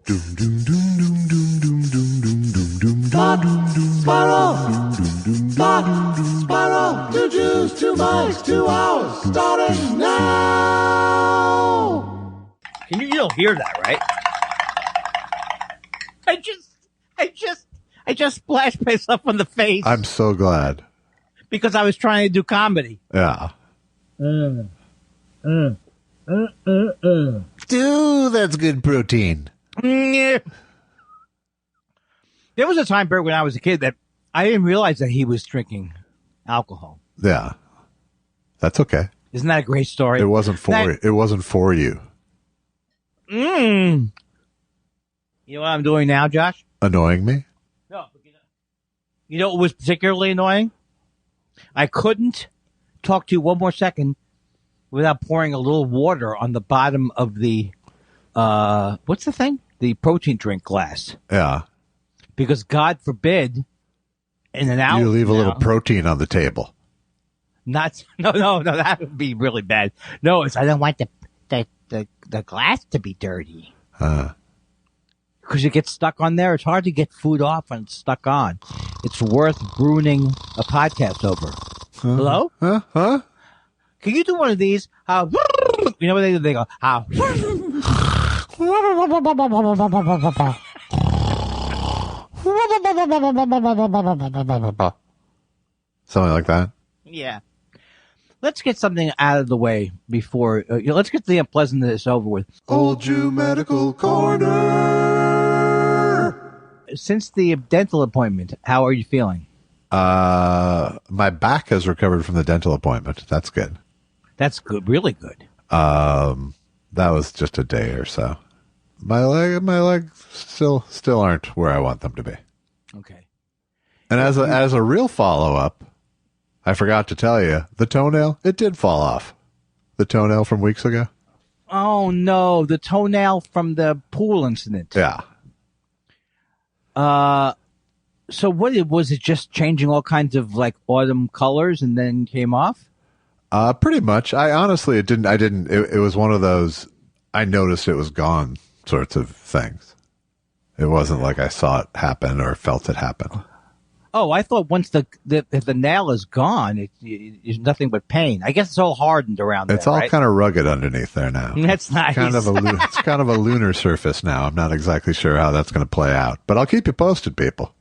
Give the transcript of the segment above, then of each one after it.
Spiral, 2 Jews, 2 mics, 2 hours, starting now. You don't hear that, right? I just splashed myself on the face. I'm so glad. Because I was trying to do comedy. Yeah. Dude, that's good protein. There was a time period when I was a kid that I didn't realize that he was drinking alcohol. Yeah. That's okay. Isn't that a great story? It wasn't for you. You know what I'm doing now, Josh? Annoying me? No. You know what was particularly annoying? I couldn't talk to you one more second without pouring a little water on the bottom of the, what's the thing? The protein drink glass. Yeah. Because God forbid, in an hour you leave a little protein on the table. No, that would be really bad. No, I don't want the glass to be dirty. Because it gets stuck on there. It's hard to get food off when it's stuck on. It's worth ruining a podcast over. Hello? Huh? Can you do one of these? How? You know what they do? They go, how? Something like that? Yeah. Let's get something out of the way before, let's get the unpleasantness over with. Old Jew Medical Corner. Since the dental appointment, how are you feeling? My back has recovered from the dental appointment. That's good. That's good. Really good. That was just a day or so. My legs still aren't where I want them to be. Okay. And as a real follow-up, I forgot to tell you, the toenail, it did fall off. The toenail from weeks ago. Oh, no. The toenail from the pool incident. Yeah. So was it just changing all kinds of like autumn colors and then came off? Pretty much. It was one of those, I noticed it was gone sorts of things. It wasn't like I saw it happen or felt it happen. Oh, I thought once if the nail is gone, it's nothing but pain. I guess it's all hardened around there. It's all right? kind of rugged underneath there now. That's nice. It's kind of a lunar surface now. I'm not exactly sure how that's going to play out, but I'll keep you posted, people.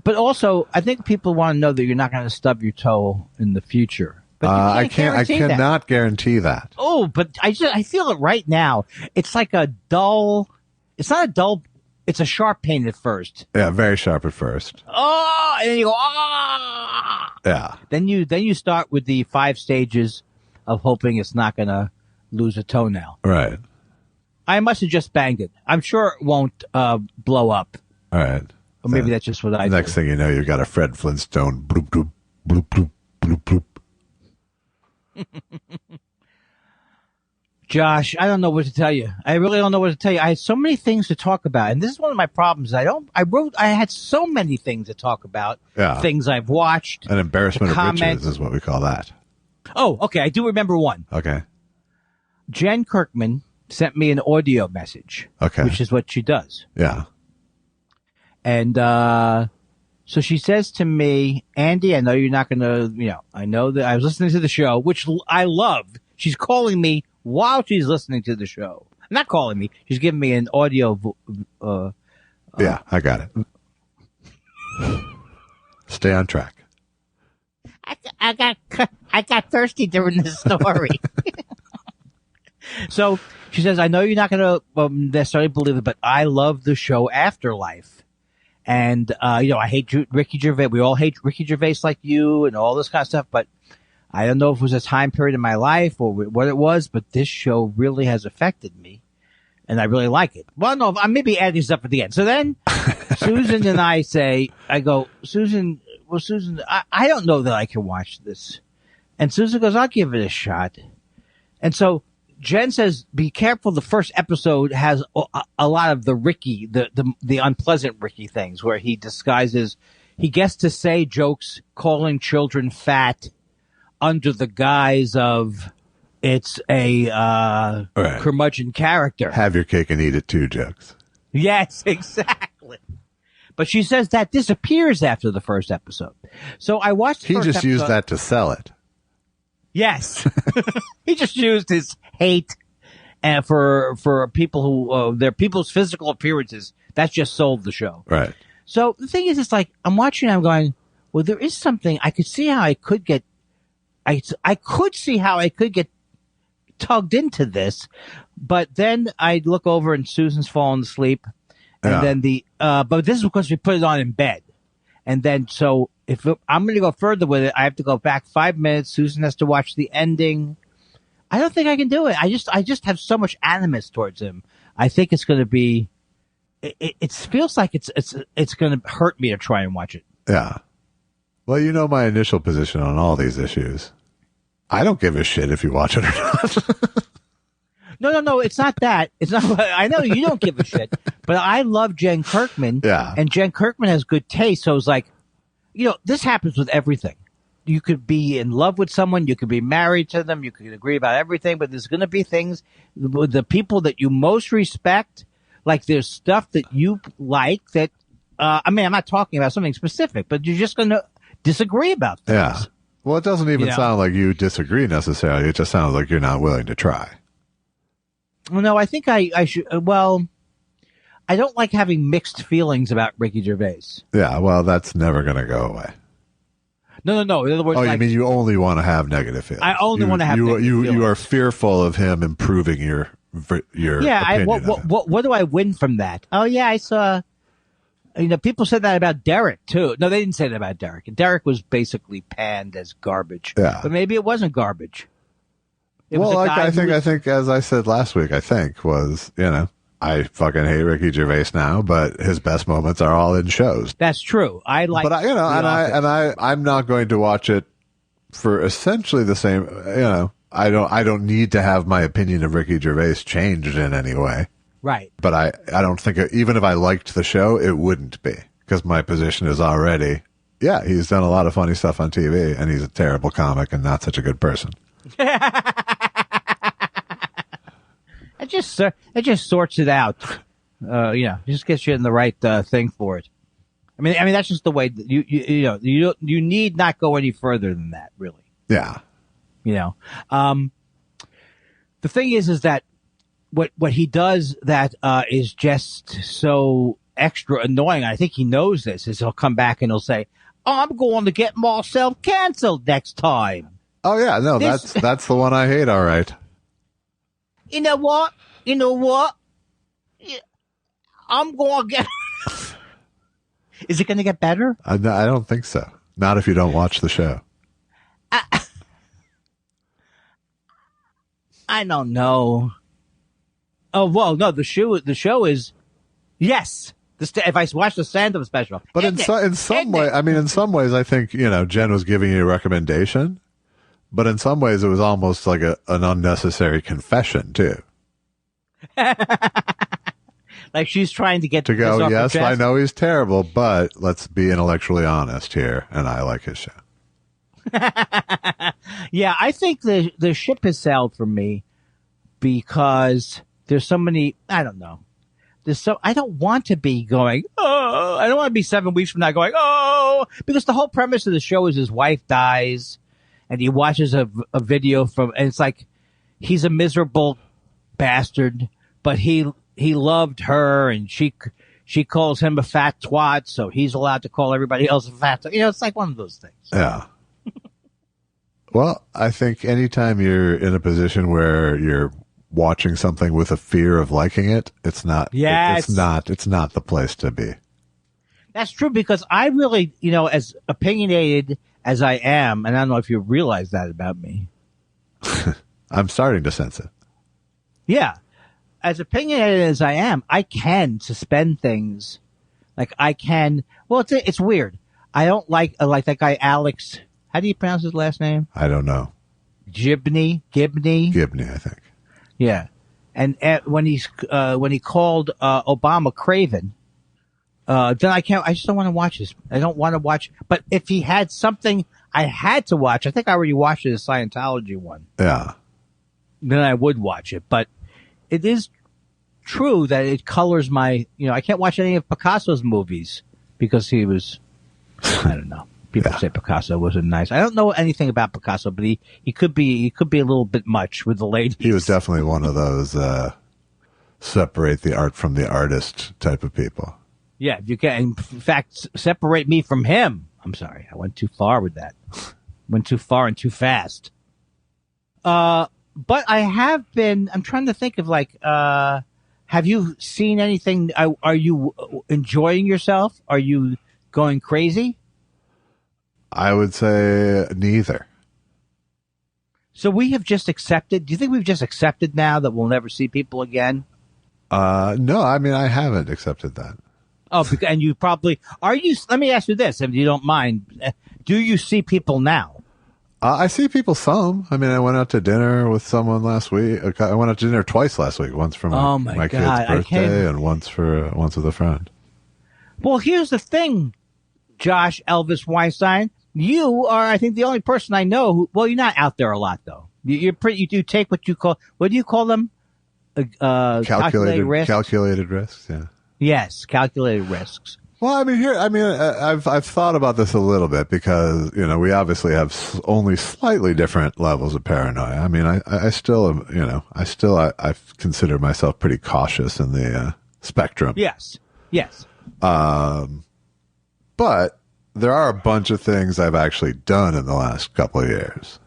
But also, I think people want to know that you're not going to stub your toe in the future. But I cannot guarantee that. Oh, but I feel it right now. It's like a dull. It's not a dull. It's a sharp pain at first. Yeah, very sharp at first. Oh, and then you go, ah. Yeah. Then you start with the 5 stages of hoping it's not going to lose a toenail. Right. I must have just banged it. I'm sure it won't blow up. All right. Or maybe that's just what I do. Next thing you know, you've got a Fred Flintstone bloop, bloop, bloop, bloop, bloop, bloop. Josh, I don't know what to tell you. I really don't know what to tell you. I had so many things to talk about, and this is one of my problems. I had so many things to talk about. Yeah. Things I've watched. An embarrassment of riches is what we call that. Oh, okay. I do remember one. Okay. Jen Kirkman sent me an audio message. Okay. Which is what she does. Yeah. And, so she says to me, Andy, I know you're not going to, I know that I was listening to the show, which I love. She's calling me while she's listening to the show. Not calling me. She's giving me an audio. Yeah, I got it. Stay on track. I got thirsty during this story. So she says, I know you're not going to necessarily believe it, but I love the show Afterlife. And, I hate Ricky Gervais. We all hate Ricky Gervais like you and all this kind of stuff. But I don't know if it was a time period in my life or what it was, but this show really has affected me. And I really like it. Well, no, I may be adding stuff at the end. So then Susan and I go, Susan, I don't know that I can watch this. And Susan goes, I'll give it a shot. And so Jen says, be careful. The first episode has a lot of the Ricky, the unpleasant Ricky things where he gets to say jokes calling children fat under the guise of it's a curmudgeon character. Have your cake and eat it too jokes. Yes, exactly. But she says that disappears after the first episode. So I watched the He first just episode. used that to sell it. Yes. He just used his hate and for people who their people's physical appearances. That just sold the show. Right. So the thing is, it's like I'm watching, I'm going, well, there is something I could see how I could get. I could see how I could get tugged into this, but then I look over and Susan's fallen asleep, and then but this is because we put it on in bed, and then so if I'm going to go further with it, I have to go back 5 minutes. Susan has to watch the ending. I don't think I can do it. I just have so much animus towards him. I think it's going to be. It feels like it's going to hurt me to try and watch it. Yeah. Well, you know my initial position on all these issues. I don't give a shit if you watch it or not. No. It's not that. It's not. I know you don't give a shit, but I love Jen Kirkman. Yeah. And Jen Kirkman has good taste. So it's like, this happens with everything. You could be in love with someone. You could be married to them. You could agree about everything, but there's going to be things with the people that you most respect. Like there's stuff that you like that, I'm not talking about something specific, but you're just going to disagree about things. Yeah. Well, it doesn't even sound like you disagree necessarily. It just sounds like you're not willing to try. Well, no, I think I should. Well, I don't like having mixed feelings about Ricky Gervais. Yeah, well, that's never going to go away. No. In other words, you mean you only want to have negative feelings? I only want to have negative feelings. You are fearful of him improving your opinion what do I win from that? Oh, yeah, I saw. People said that about Derek, too. No, they didn't say that about Derek. Derek was basically panned as garbage. Yeah. But maybe it wasn't garbage. I think, as I said last week, I I fucking hate Ricky Gervais now, but his best moments are all in shows. That's true. I'm not going to watch it for essentially the same, I don't need to have my opinion of Ricky Gervais changed in any way. Right. But I don't think, even if I liked the show, it wouldn't be. Because my position is already, he's done a lot of funny stuff on TV, and he's a terrible comic and not such a good person. It just sorts it out. Just gets you in the right thing for it. I mean that's just the way that you need not go any further than that, really. Yeah. The thing is that what he does that is just so extra annoying. I think he knows this. Is he'll come back and he'll say, "I'm going to get myself canceled next time." Oh yeah, no, that's the one I hate. All right. You know what? I'm going to get. Is it going to get better? I don't think so. Not if you don't watch the show. I don't know. Oh well, no. The show is yes. If I watch the stand-up special, but in some ways, I think Jen was giving you a recommendation, but in some ways, it was almost like an unnecessary confession too. Like she's trying to get to go. Off Yes, her chest. I know he's terrible, but let's be intellectually honest here, and I like his show. Yeah, I think the ship has sailed for me because there's so many. I don't know. I don't want to be going. Oh, I don't want to be 7 weeks from now going. Oh, because the whole premise of the show is his wife dies, and he watches a video and it's like he's a miserable bastard, but he loved her, and she calls him a fat twat, so he's allowed to call everybody else a fat twat. It's like one of those things. Yeah. Well, I think anytime you're in a position where you're watching something with a fear of liking it, it's not the place to be. That's true, because I really, as opinionated as I am, and I don't know if you realize that about me. I'm starting to sense it. Yeah. As opinionated as I am, I can suspend things. Like I can, it's weird. I don't like that guy, Alex. How do you pronounce his last name? I don't know. Gibney, I think. Yeah. And when he called Obama Craven, then I just don't want to watch this. I don't want to watch. But if he had something I had to watch, I think I already watched the Scientology one. Yeah. Then I would watch it. But it is true that it colors my, I can't watch any of Picasso's movies because he was, I don't know. People say Picasso wasn't nice. I don't know anything about Picasso, but he could be a little bit much with the ladies. He was definitely one of those separate the art from the artist type of people. Yeah, if you can, in fact, separate me from him. I'm sorry, I went too far with that. Went too far and too fast. But I have been. I'm trying to think of have you seen anything? Are you enjoying yourself? Are you going crazy? I would say neither. So we have just accepted. Do you think we've just accepted now that we'll never see people again? No, I mean, I haven't accepted that. Oh, and you probably are. Let me ask you this, if you don't mind. Do you see people now? I see people some. I mean, I went out to dinner with someone last week. I went out to dinner twice last week. Once for my kid's birthday and once with a friend. Well, here's the thing, Josh Elvis Weinstein. You are, I think, the only person I know who, well, you're not out there a lot, though. You do take what do you call them? Calculated risks? Calculated risks, yeah. Yes, calculated risks. Well, I've thought about this a little bit because, we obviously have only slightly different levels of paranoia. I mean, I still am, I consider myself pretty cautious in the spectrum. Yes. But there are a bunch of things I've actually done in the last couple of years.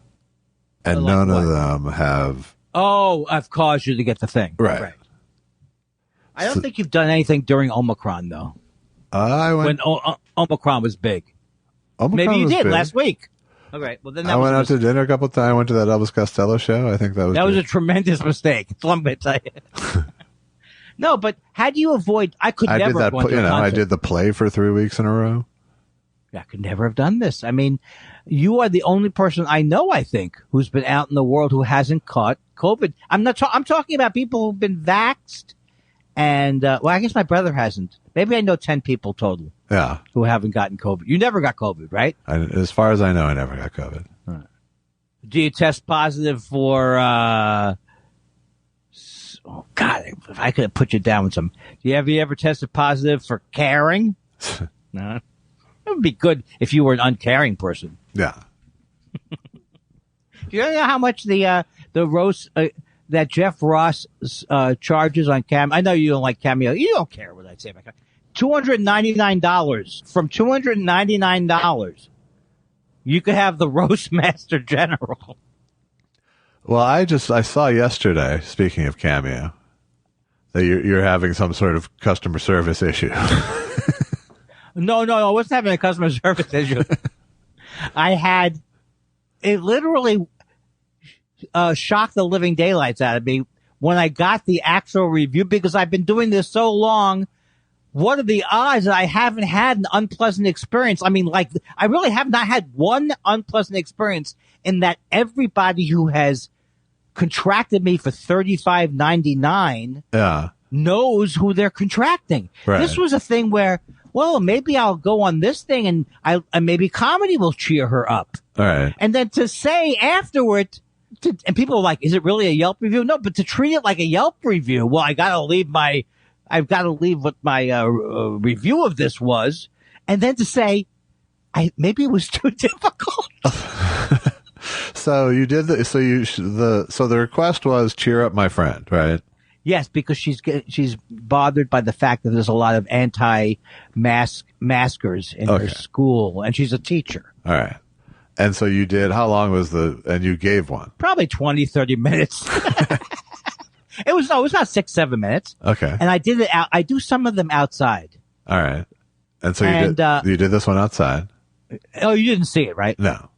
And none of them have. Oh, I've caused you to get the thing. Right. I don't think you've done anything during Omicron, though. When Omicron was big. Maybe you did last week. Okay. Well, then I went out to dinner a couple of times. I went to that Elvis Costello show. I think that was a tremendous mistake. That's what I'm going to tell you. No, but how do you avoid? I did that. I did the play for 3 weeks in a row. I could never have done this. I mean, you are the only person I know, I think, who's been out in the world who hasn't caught COVID. I'm talking about people who've been vaxxed. And, I guess my brother hasn't. Maybe I know 10 people total. Yeah. Who haven't gotten COVID. You never got COVID, right? As far as I know, I never got COVID. Right. Do you test positive for, oh God, if I could have put you down with some. Have you ever tested positive for caring? No. It would be good if you were an uncaring person. Yeah. Do you know how much the roast, that Jeff Ross charges on Cameo? I know you don't like Cameo. You don't care what I say about Cameo. $299. From $299, you could have the Roast Master General. Well, I saw yesterday, speaking of Cameo, that you're having some sort of customer service issue. No, I wasn't having a customer service issue. I had it literally shocked the living daylights out of me when I got the actual review, because I've been doing this so long. What are the odds that I haven't had an unpleasant experience? I mean, I really have not had one unpleasant experience, in that everybody who has contracted me for $35.99 knows who they're contracting. Right. This was a thing where, well, maybe I'll go on this thing and maybe comedy will cheer her up. All right. And then to say afterward, and people are like, is it really a Yelp review? No, but to treat it like a Yelp review, well, I've got to leave what my review of this was. And then to say, maybe it was too difficult. So you did the request was cheer up my friend, right? Yes, because she's bothered by the fact that there's a lot of anti-maskers in her school, and she's a teacher. All right. And so you did, how long was and you gave one? Probably 20, 30 minutes. It was about 6-7 minutes. Okay. And I did it I do some of them outside. All right. And so you did this one outside? Oh, you didn't see it, right? No.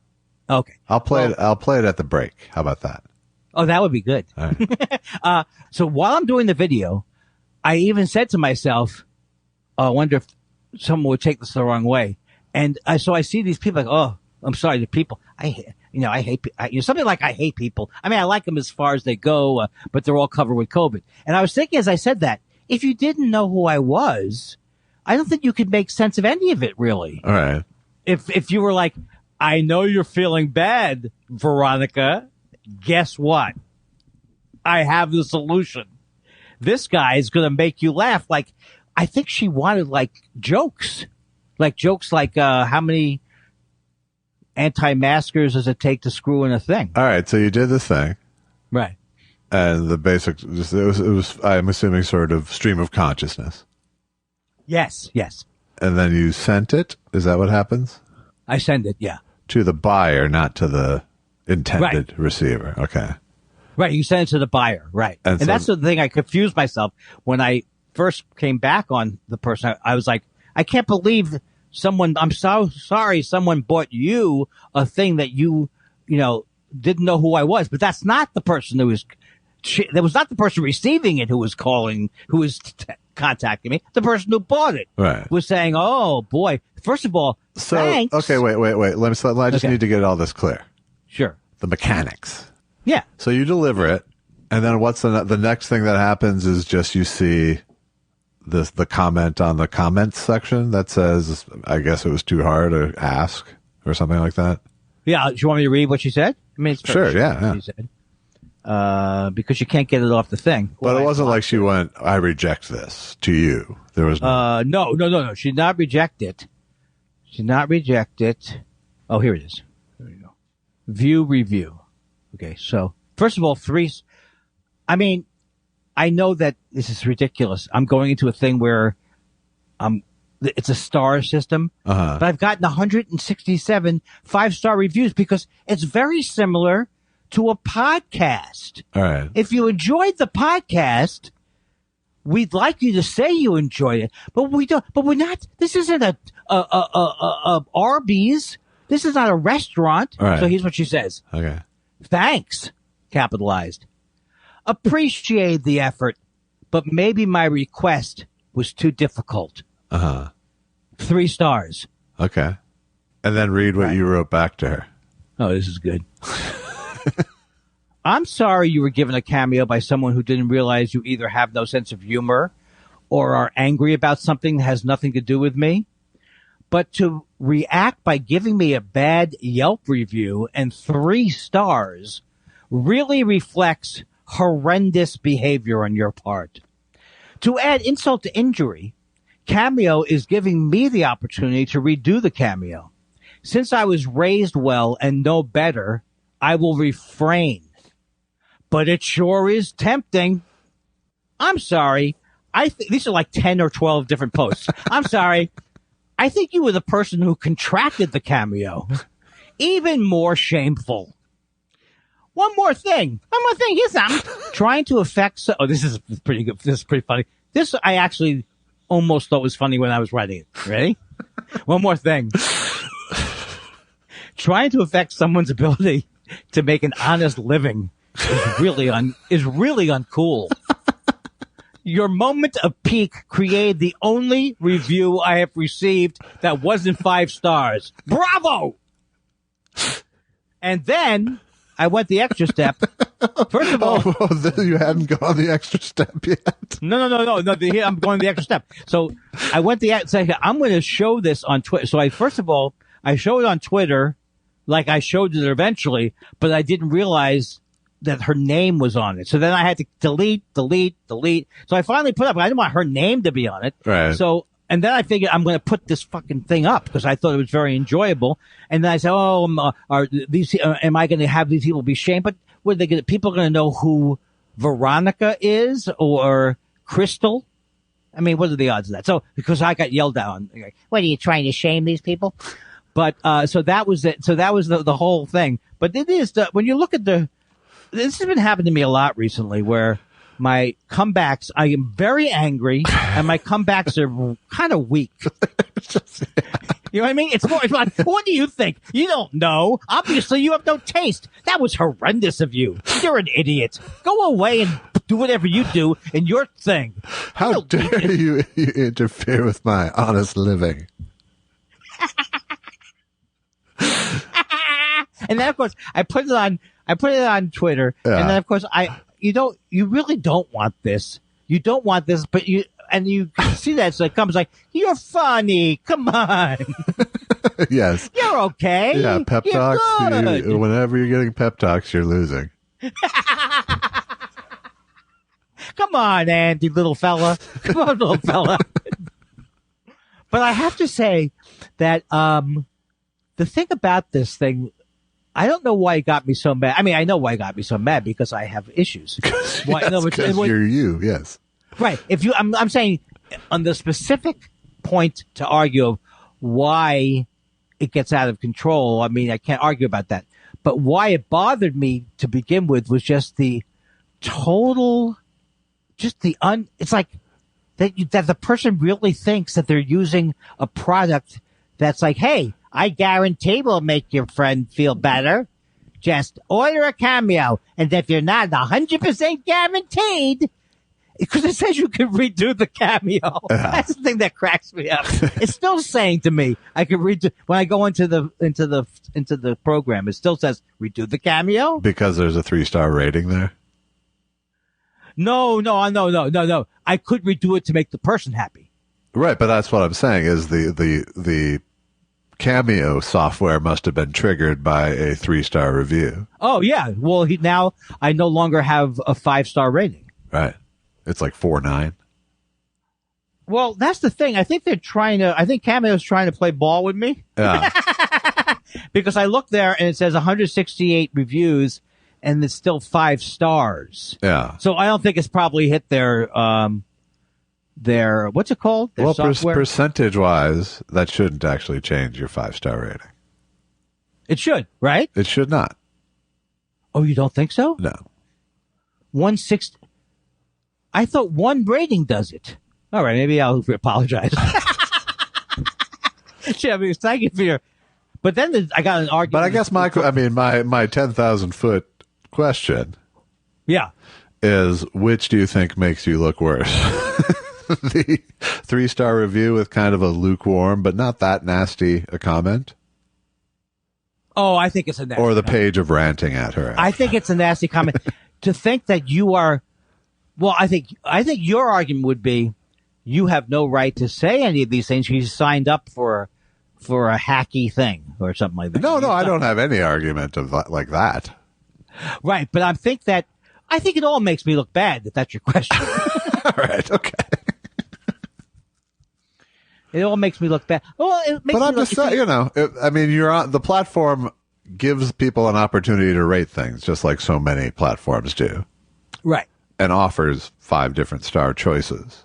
Okay. I'll play it at the break. How about that? Oh, that would be good. All right. So while I'm doing the video, I even said to myself, I wonder if someone would take this the wrong way. And so I see these people like, oh, I'm sorry, the people. I hate something like I hate people. I mean, I like them as far as they go, but they're all covered with COVID. And I was thinking as I said that, if you didn't know who I was, I don't think you could make sense of any of it, really. All right. If you were like, I know you're feeling bad, Veronica. Guess what? I have the solution. This guy is going to make you laugh. Like, I think she wanted jokes like how many anti-maskers does it take to screw in a thing? All right, so you did this thing, right? And the basic, it was. I'm assuming sort of stream of consciousness. Yes. And then you sent it. Is that what happens? I send it, yeah. To the buyer, not to the intended receiver. Okay. Right, you send it to the buyer, right. And that's the thing I confused myself. When I first came back on the person, I was like, I can't believe I'm so sorry someone bought you a thing that you didn't know who I was. But that's not the person that was not the person receiving it who was calling, who was contacting me. The person who bought it was saying, oh, boy. First of all, thanks. Okay, wait. I just need to get all this clear. Sure. The mechanics. Yeah. So you deliver it, and then what's the next thing that happens is just you see the comment on the comments section that says, I guess it was too hard to ask or something like that. Yeah. Do you want me to read what she said? I mean, it's sure. Yeah. She said. Because you can't get it off the thing. But it wasn't like she went, I reject this to you. There was no. She did not reject it. Oh, here it is. There you go. View review. Okay. So first of all, I know that this is ridiculous. I'm going into a thing where it's a star system, but I've gotten 167 5-star reviews because it's very similar to a podcast. All right. If you enjoyed the podcast, we'd like you to say you enjoyed it, but we don't. But we're not. This isn't a Arby's. This is not a restaurant. All right. So here's what she says. Okay. Thanks, capitalized. Appreciate the effort, but maybe my request was too difficult. 3 stars. Okay. And then read what you wrote back to her. Oh, this is good. I'm sorry you were given a cameo by someone who didn't realize you either have no sense of humor or are angry about something that has nothing to do with me. But to react by giving me a bad Yelp review and 3 stars really reflects horrendous behavior on your part. To add insult to injury, Cameo is giving me the opportunity to redo the cameo. Since I was raised well and know better, I will refrain. But it sure is tempting. I'm sorry. These are like 10 or 12 different posts. I'm sorry. I think you were the person who contracted the cameo. Even more shameful. One more thing. Here's something. Trying to affect... this is pretty good. This is pretty funny. This I actually almost thought was funny when I was writing it. Ready? One more thing. Trying to affect someone's ability to make an honest living is really uncool. Your moment of peak created the only review I have received that wasn't 5 stars. Bravo! And then I went the extra step. First of all, you hadn't gone the extra step yet. No. I'm going the extra step. So I went I'm going to show this on Twitter. So I showed it on Twitter, like I showed it eventually, but I didn't realize that her name was on it. So then I had to delete. So I finally put up. I didn't want her name to be on it. Right. So. And then I figured I'm going to put this fucking thing up because I thought it was very enjoyable. And then I said, am I going to have these people be shamed? But what are they going to, people are going to know who Veronica is or Crystal? I mean, what are the odds of that? So, because I got yelled at on, what are you trying to shame these people? But, so that was it. So that was the whole thing. But it is when you look at this has been happening to me a lot recently where my comebacks, I am very angry, and my comebacks are kind of weak. You know what I mean? It's like, what do you think? You don't know. Obviously, you have no taste. That was horrendous of you. You're an idiot. Go away and do whatever you do in your thing. How dare you interfere with my honest living? And then, of course, I put it on Twitter, and then, of course, you really don't want this. You don't want this, but you see that, so it comes like, you're funny. Come on. Yes. You're okay. Yeah, pep talks. Whenever you're getting pep talks, you're losing. Come on, Andy, little fella. Come on, little fella. But I have to say that the thing about this thing, I don't know why it got me so mad. I mean, I know why it got me so mad because I have issues. Because you're you, yes. Right. I'm saying on the specific point to argue of why it gets out of control. I mean, I can't argue about that. But why it bothered me to begin with was just the total, it's like that the person really thinks that they're using a product that's like, hey, I guarantee will make your friend feel better. Just order a Cameo. And if you're not 100% guaranteed, because it says you can redo the Cameo. That's the thing that cracks me up. It's still saying to me, I can redo when I go into the program. It still says redo the Cameo because there's a 3-star rating there. No. I could redo it to make the person happy. Right, but that's what I'm saying is the Cameo software must have been triggered by a 3-star review. Oh yeah. Well, now I no longer have a 5-star rating. Right. It's like 4.9. Well, that's the thing. I think Cameo's trying to play ball with me. Yeah. Because I look there and it says 168 reviews and it's still 5 stars. Yeah. So I don't think it's probably hit their what's it called? Their software? Percentage-wise, that shouldn't actually change your 5-star rating. It should, right? It should not. Oh, you don't think so? No. 160. I thought 1 rating does it. All right, maybe I'll apologize. Shit, I mean, thank you for your. But then I got an argument. But I guess my 10,000-foot question. Yeah. Is which do you think makes you look worse? The 3-star review with kind of a lukewarm, but not that nasty a comment? Oh, I think it's a nasty Or the comment. page of ranting at her. I think it's a nasty comment. To think that you are, well, I think your argument would be you have no right to say any of these things. You signed up for a hacky thing or something like that. No, I don't have any argument of like that. Right, but I think it all makes me look bad, if that's your question. All right, okay. It all makes me look bad. Well, it makes but I'm just saying, you're on the platform gives people an opportunity to rate things, just like so many platforms do. Right. And offers 5 different star choices.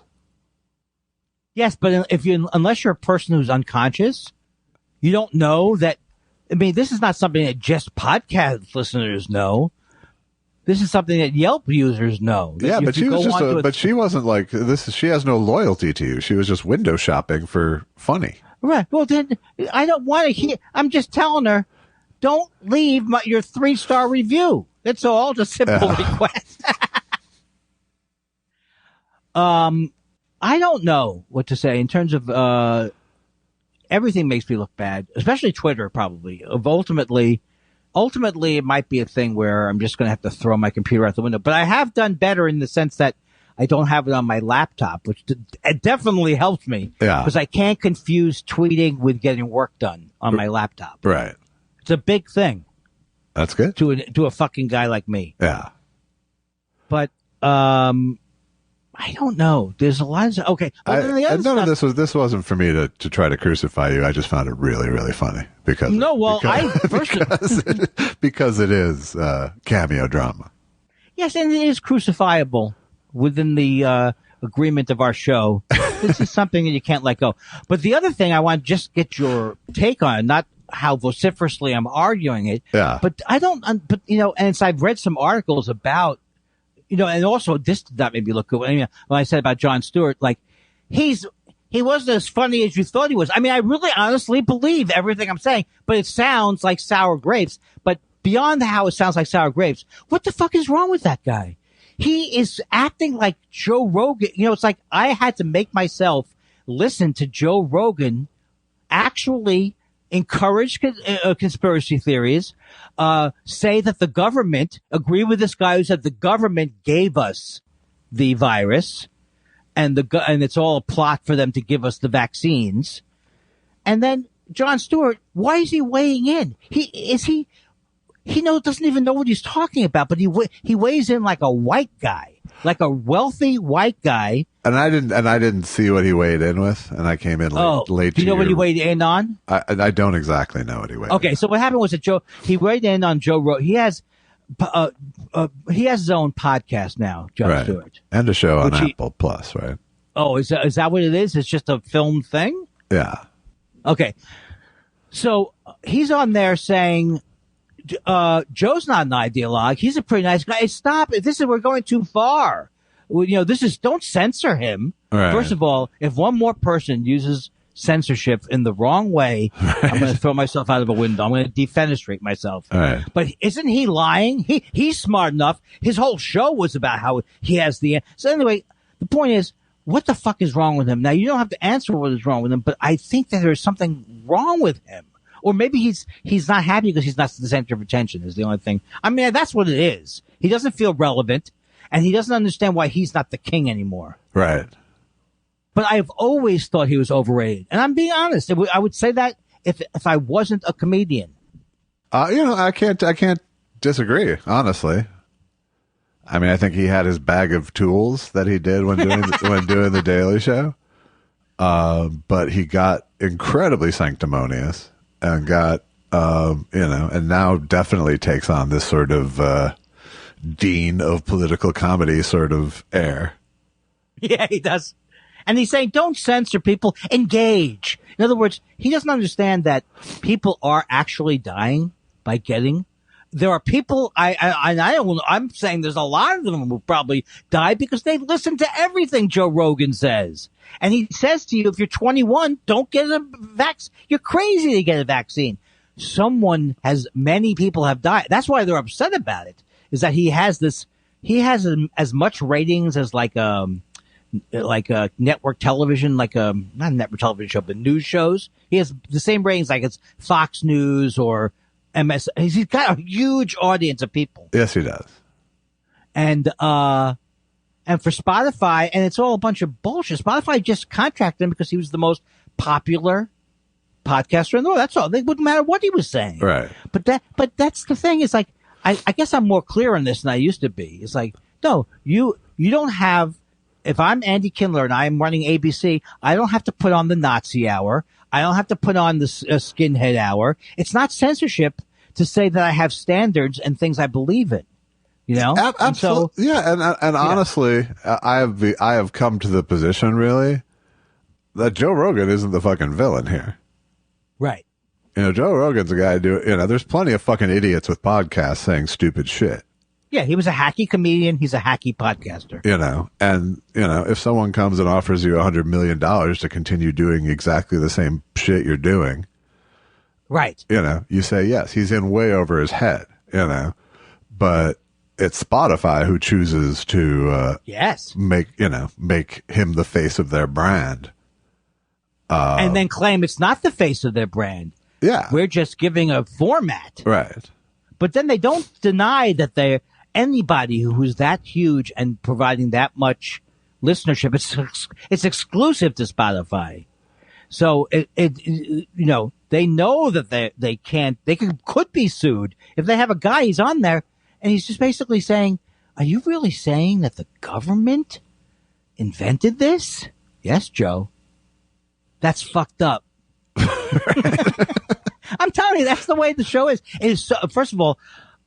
Yes, but unless you're a person who's unconscious, you don't know that. I mean, this is not something that just podcast listeners know. This is something that Yelp users know. Yeah, but she wasn't like this. She has no loyalty to you. She was just window shopping for funny. Right. Well, then I don't want to hear. I'm just telling her, don't leave your 3-star review. That's all. Just simple request. I don't know what to say in terms of everything makes me look bad, especially Twitter. Probably Ultimately, it might be a thing where I'm just going to have to throw my computer out the window. But I have done better in the sense that I don't have it on my laptop, which it definitely helps me. Yeah. Because I can't confuse tweeting with getting work done on my laptop. Right. It's a big thing. That's good. To a fucking guy like me. Yeah. But I don't know. There's a lot of okay. None of this wasn't for me to try to crucify you. I just found it really, really funny because because it is cameo drama. Yes, and it is crucifiable within the agreement of our show. This is something that you can't let go. But the other thing I want to just get your take on, not how vociferously I'm arguing it. Yeah. But I don't. But and I've read some articles about. And also this did not make me look good. When I said about Jon Stewart, like he wasn't as funny as you thought he was. I mean, I really honestly believe everything I'm saying, but it sounds like sour grapes. But beyond how it sounds like sour grapes, what the fuck is wrong with that guy? He is acting like Joe Rogan. It's like I had to make myself listen to Joe Rogan actually encourage conspiracy theories, say that the government, agree with this guy who said the government gave us the virus and it's all a plot for them to give us the vaccines. And then Jon Stewart, why is he weighing in? he doesn't even know what he's talking about, but he weighs in like a white guy, like a wealthy white guy. And I didn't see what he weighed in with, and I came in late. Do you know what he weighed in on? I don't exactly know what he weighed. Okay, so what happened was that he weighed in on Joe Rogan. He has his own podcast now, Jon Stewart, and a show on Apple Plus, right? Oh, is that what it is? It's just a film thing? Yeah. Okay. So he's on there saying, Joe's not an ideologue. He's a pretty nice guy. Hey, stop it. We're going too far. Well, don't censor him. Right. First of all, if one more person uses censorship in the wrong way, I'm going to throw myself out of a window. I'm going to defenestrate myself. Right. But isn't he lying? He's smart enough. His whole show was about how he has so anyway, the point is, what the fuck is wrong with him? Now, you don't have to answer what is wrong with him, but I think that there's something wrong with him. Or maybe he's not happy because he's not the center of attention is the only thing. I mean, that's what it is. He doesn't feel relevant, and he doesn't understand why he's not the king anymore. Right. But I've always thought he was overrated. And I'm being honest. I would say that if I wasn't a comedian. I can't disagree, honestly. I mean, I think he had his bag of tools that he did when doing the Daily Show. But he got incredibly sanctimonious and got, and now definitely takes on this sort of dean of political comedy sort of air. Yeah, he does. And he's saying, don't censor people, engage. In other words, he doesn't understand that people are actually dying by getting. There are people, I'm saying there's a lot of them who probably die because they listen to everything Joe Rogan says. And he says to you, if you're 21, don't get a vaccine. You're crazy to get a vaccine. Many people have died. That's why they're upset about it, is that he has as much ratings as like a network television, not a network television show, but news shows. He has the same ratings like it's Fox News or MS. He's got a huge audience of people. Yes, he does. And for Spotify, and it's all a bunch of bullshit. Spotify just contracted him because he was the most popular podcaster in the world. That's all. It wouldn't matter what he was saying. Right. But that's the thing. It's like, I guess I'm more clear on this than I used to be. It's like, no, you don't have, if I'm Andy Kindler and I'm running ABC, I don't have to put on the Nazi hour. I don't have to put on the skinhead hour. It's not censorship to say that I have standards and things I believe in. Absolutely. And honestly, I have come to the position really that Joe Rogan isn't the fucking villain here. Right. Joe Rogan's a guy there's plenty of fucking idiots with podcasts saying stupid shit. Yeah, he was a hacky comedian. He's a hacky podcaster. If someone comes and offers you $100 million to continue doing exactly the same shit you're doing. Right. You say, yes, he's in way over his head, but it's Spotify who chooses to, make him the face of their brand. And then claim it's not the face of their brand. Yeah. We're just giving a format. Right. But then they don't deny that anybody who's that huge and providing that much listenership, it's exclusive to Spotify. So they know that they could be sued if they have a guy, he's on there and he's just basically saying, are you really saying that the government invented this? Yes, Joe. That's fucked up. I'm telling you, that's the way the show is. First of all,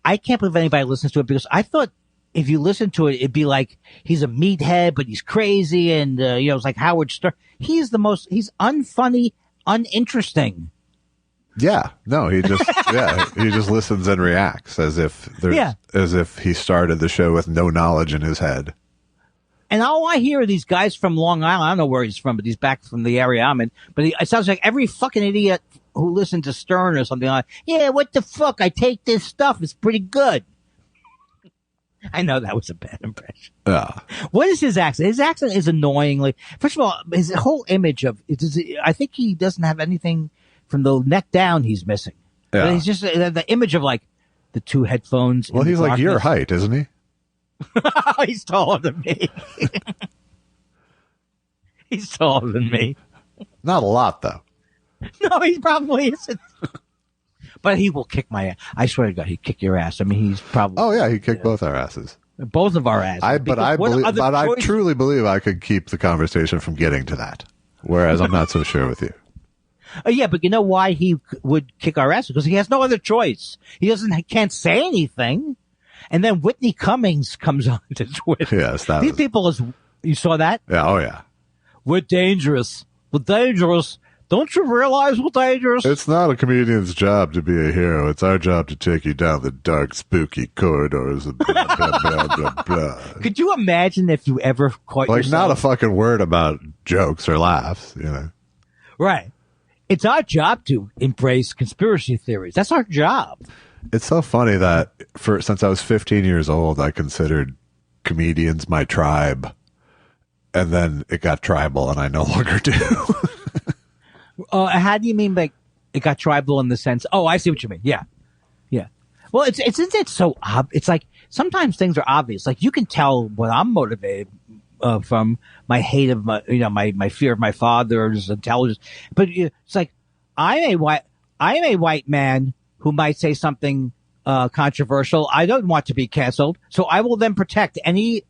I can't believe anybody listens to it because I thought if you listen to it, it'd be like he's a meathead, but he's crazy. And, it's like Howard Stern. He's unfunny, uninteresting. Yeah. No, he just listens and reacts as if he started the show with no knowledge in his head. And all I hear are these guys from Long Island. I don't know where he's from, but he's back from the area I'm in. But it sounds like every fucking idiot who listened to Stern or something like, yeah, what the fuck? I take this stuff. It's pretty good. I know that was a bad impression. Yeah. What is his accent? His accent is annoyingly. First of all, his whole image of it is. I think he doesn't have anything from the neck down. He's missing. Yeah. But he's just the image of like the two headphones. Well, he's like your height, isn't he? He's taller than me. He's taller than me. Not a lot, though. No, he probably isn't. But he will kick my ass. I swear to God, he'd kick your ass. I mean, he's probably. Oh yeah, he kicked both our asses. Both of our asses. I truly believe I could keep the conversation from getting to that. Whereas I'm not so sure with you. Yeah, but you know why he would kick our asses? Because he has no other choice. He can't say anything. And then Whitney Cummings comes on to Twitter. Yes, these people you saw that? Yeah, oh yeah. We're dangerous. We're dangerous. Don't you realize we're dangerous? It's not a comedian's job to be a hero. It's our job to take you down the dark, spooky corridors of blah, blah, blah, blah, blah. Could you imagine if you ever caught yourself? Not a fucking word about jokes or laughs, you know. Right. It's our job to embrace conspiracy theories. That's our job. It's so funny that since I was 15 years old, I considered comedians my tribe. And then it got tribal and I no longer do. How do you mean like it got tribal in the sense? Oh, I see what you mean. Yeah. Yeah. Well, it's so it's like sometimes things are obvious. Like you can tell what I'm motivated from my hate of my fear of my father's intelligence. But it's like I am a white man who might say something controversial. I don't want to be canceled, so I will then protect any.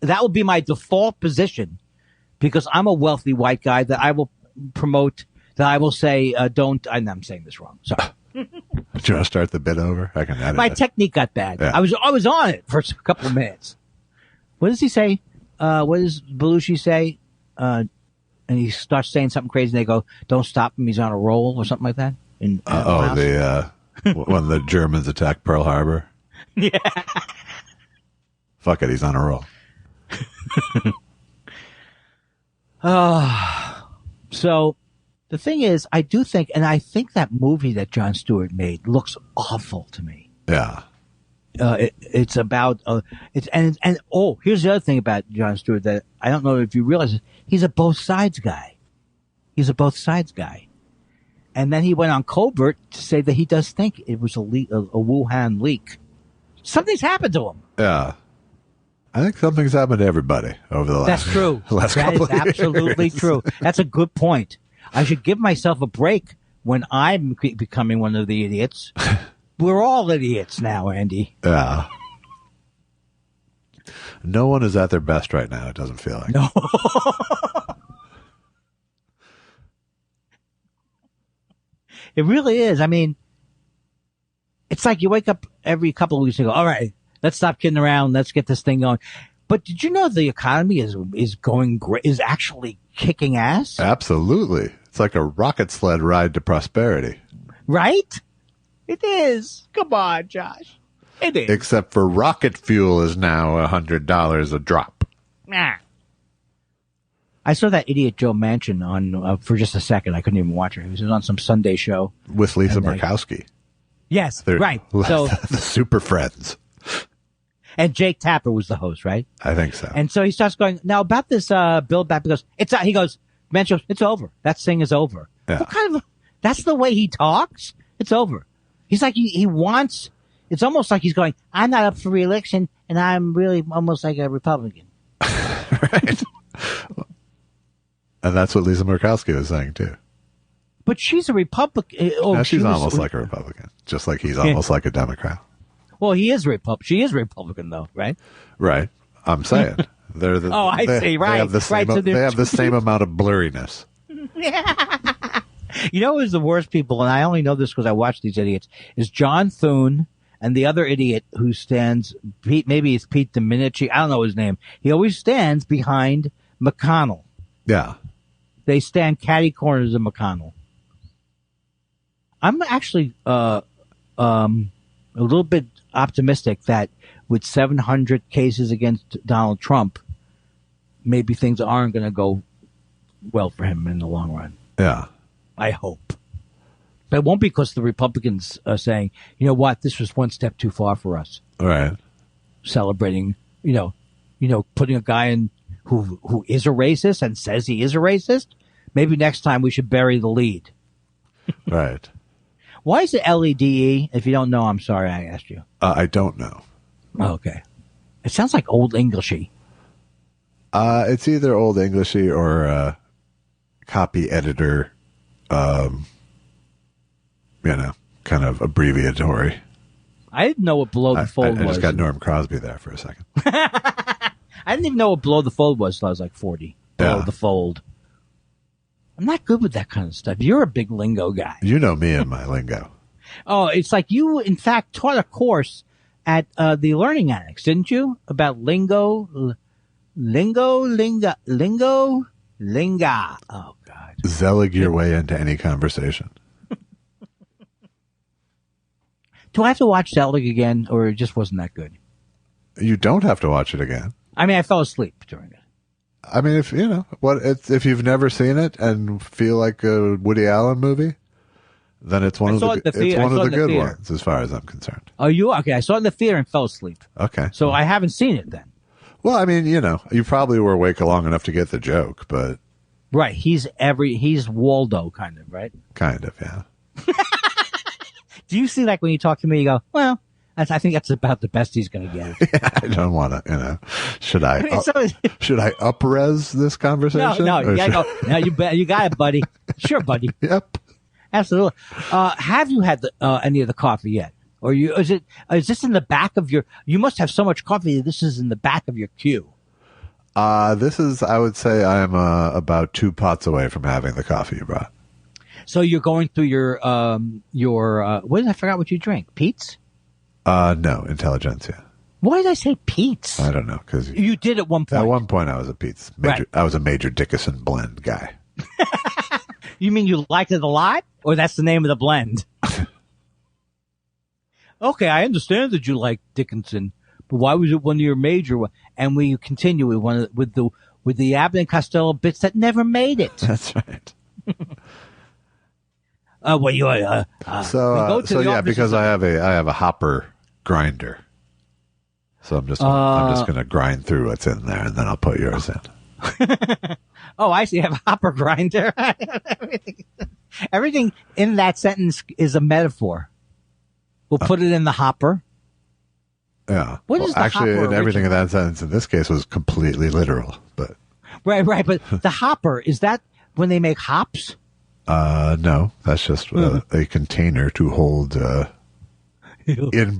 That will be my default position because I'm a wealthy white guy that I will promote. That I will say, don't. I'm saying this wrong. Sorry. Do you want to start the bit over? I can edit my it. technique got bad. Yeah. I was on it for a couple of minutes. What does he say? What does Belushi say? And he starts saying something crazy. And they go, "Don't stop him. He's on a roll," or something like that. When the Germans attacked Pearl Harbor. Yeah. Fuck it. He's on a roll. So the thing is, I do think, and I think that movie that Jon Stewart made looks awful to me. Yeah. It's about, here's the other thing about Jon Stewart that I don't know if you realize, he's a both sides guy. And then he went on Colbert to say that he does think it was a leak, a Wuhan leak. Something's happened to him. Yeah. I think something's happened to everybody over the last. That's true. Last that couple is absolutely true. That's a good point. I should give myself a break when I'm becoming one of the idiots. We're all idiots now, Andy. Yeah. No one is at their best right now. It doesn't feel like. No. It really is. I mean, it's like you wake up every couple of weeks and go, all right, let's stop kidding around. Let's get this thing going. But did you know the economy is going great, is actually kicking ass? Absolutely. It's like a rocket sled ride to prosperity. Right? It is. Come on, Josh. It is. Except for rocket fuel is now $100 a drop. Nah. I saw that idiot Joe Manchin on for just a second. I couldn't even watch her. He was on some Sunday show with Lisa Murkowski. Yes, right. So the Super Friends. And Jake Tapper was the host, right? I think so. And so he starts going, now about this build back, because he goes, Manchin, it's over. That thing is over. Yeah. What kind of, that's the way he talks? It's over. He's like, he wants, it's almost like he's going, I'm not up for re-election, and I'm really almost like a Republican. Right. And that's what Lisa Murkowski was saying, too. But she's a Republican. No, she's almost like a Republican, just like he's almost like a Democrat. Well, he is She is Republican, though, right? Right. I'm saying. They're the, I see. Right. They have the same, so they have the same amount of blurriness. You know who's the worst people, and I only know this because I watch these idiots, is John Thune and the other idiot who stands, maybe it's Pete Domenici, I don't know his name. He always stands behind McConnell. Yeah. They stand catty corners of McConnell. I'm actually a little bit optimistic that with 700 cases against Donald Trump, maybe things aren't going to go well for him in the long run. Yeah. I hope. But it won't be because the Republicans are saying, you know what, this was one step too far for us. All right. Celebrating, putting a guy in who is a racist and says he is a racist. Maybe next time we should bury the lead. Right. Why is it LEDE? If you don't know, I'm sorry I asked you. I don't know. Oh, okay. It sounds like Old Englishy. It's either Old Englishy or copy editor, kind of abbreviatory. I didn't know what below the fold was. I just got Norm Crosby there for a second. I didn't even know what below the fold was until I was like 40. Below the fold. I'm not good with that kind of stuff. You're a big lingo guy. You know me and my lingo. Oh, it's like you, in fact, taught a course at the Learning Annex, didn't you? About lingo. Oh, God. Zelig your way into any conversation. Do I have to watch Zelig again, or it just wasn't that good? You don't have to watch it again. I mean, I fell asleep during it. I mean, if you've never seen it and feel like a Woody Allen movie, then it's one of the good ones, as far as I'm concerned. Oh, you okay? I saw it in the theater and fell asleep. Okay, so I haven't seen it then. Well, I mean, you probably were awake long enough to get the joke, but right, he's Waldo, kind of, right? Kind of, yeah. Do you see, like, when you talk to me, you go, well, I think that's about the best he's going to get. Yeah, I don't want to, should I up-res this conversation? No, you gotta go. No, you got it, buddy. Sure, buddy. Yep. Absolutely. Have you had any of the coffee yet? Or is this in the back of you must have so much coffee that this is in the back of your queue. This is, I would say I am about 2 pots away from having the coffee you brought. So you're going through your what did I forgot what you drink? Pete's? No, Intelligentsia. Why did I say Pete's? I don't know, because you did at one point. At one point I was a Pete's. Right. I was a Major Dickinson blend guy. You mean you liked it a lot? Or that's the name of the blend? Okay, I understand that you like Dickinson, but why was it one of your major? And we continue with the Abbott and Costello bits that never made it. That's right. Because I have a hopper grinder, so I'm just going to grind through what's in there, and then I'll put yours in. Oh, I see. You have a hopper grinder. Everything in that sentence is a metaphor. We'll put it in the hopper. Yeah. What is the actually, hopper? And everything in that sentence in this case was completely literal, but right. But the hopper, is that when they make hops? No, that's just a container to hold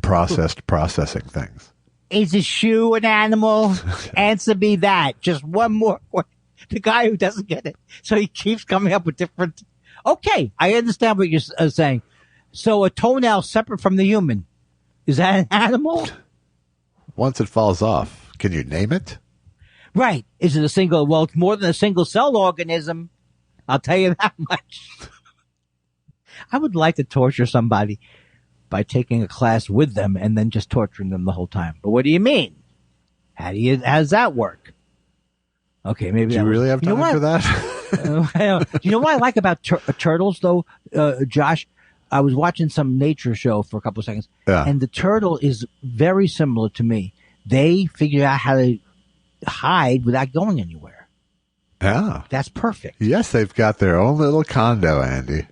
processing things. Is a shoe an animal? Answer me that. Just one more. The guy who doesn't get it. So he keeps coming up with different. Okay, I understand what you're saying. So a toenail separate from the human, is that an animal? Once it falls off, can you name it? Right. Is it a single? Well, it's more than a single cell organism. I'll tell you that much. I would like to torture somebody by taking a class with them and then just torturing them the whole time. But what do you mean? How does that work? Okay, maybe. Do you really have time for that? You know what I like about turtles, though, Josh? I was watching some nature show for a couple of seconds, and the turtle is very similar to me. They figure out how to hide without going anywhere. Yeah. That's perfect. Yes, they've got their own little condo, Andy.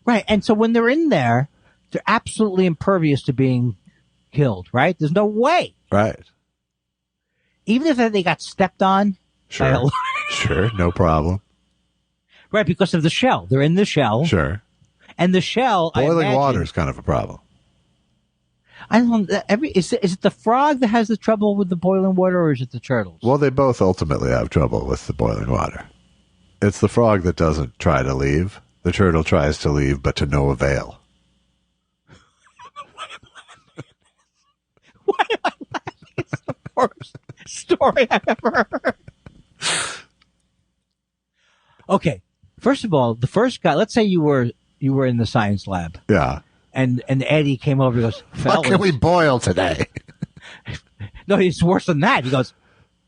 Right, and so when they're in there, they're absolutely impervious to being killed, right? There's no way. Right. Even if they got stepped on. Sure. Sure, no problem. Right, because of the shell. They're in the shell. Sure. And the shell, boiling water is kind of a problem. I don't know. Is it the frog that has the trouble with the boiling water, or is it the turtles? Well, they both ultimately have trouble with the boiling water. It's the frog that doesn't try to leave. The turtle tries to leave, but to no avail. Why am I laughing? It's the worst story I've ever heard. Okay, first of all, the first guy. Let's say you were in the science lab. Yeah. And Eddie came over and goes, what can we boil today? No, it's worse than that. He goes,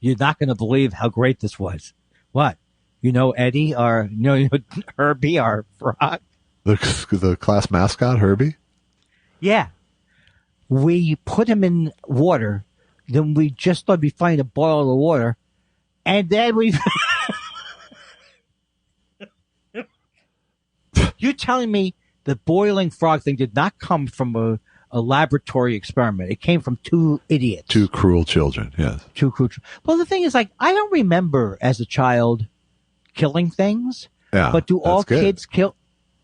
you're not going to believe how great this was. What? You know Eddie, Herbie, our frog? The class mascot, Herbie? Yeah. We put him in water. Then we just thought it'd be funny to boil the water. And then we... You're telling me the boiling frog thing did not come from a laboratory experiment. It came from two idiots. Two cruel children, yes. Two cruel children. Well, the thing is, I don't remember as a child killing things. Yeah, but do all kids kill?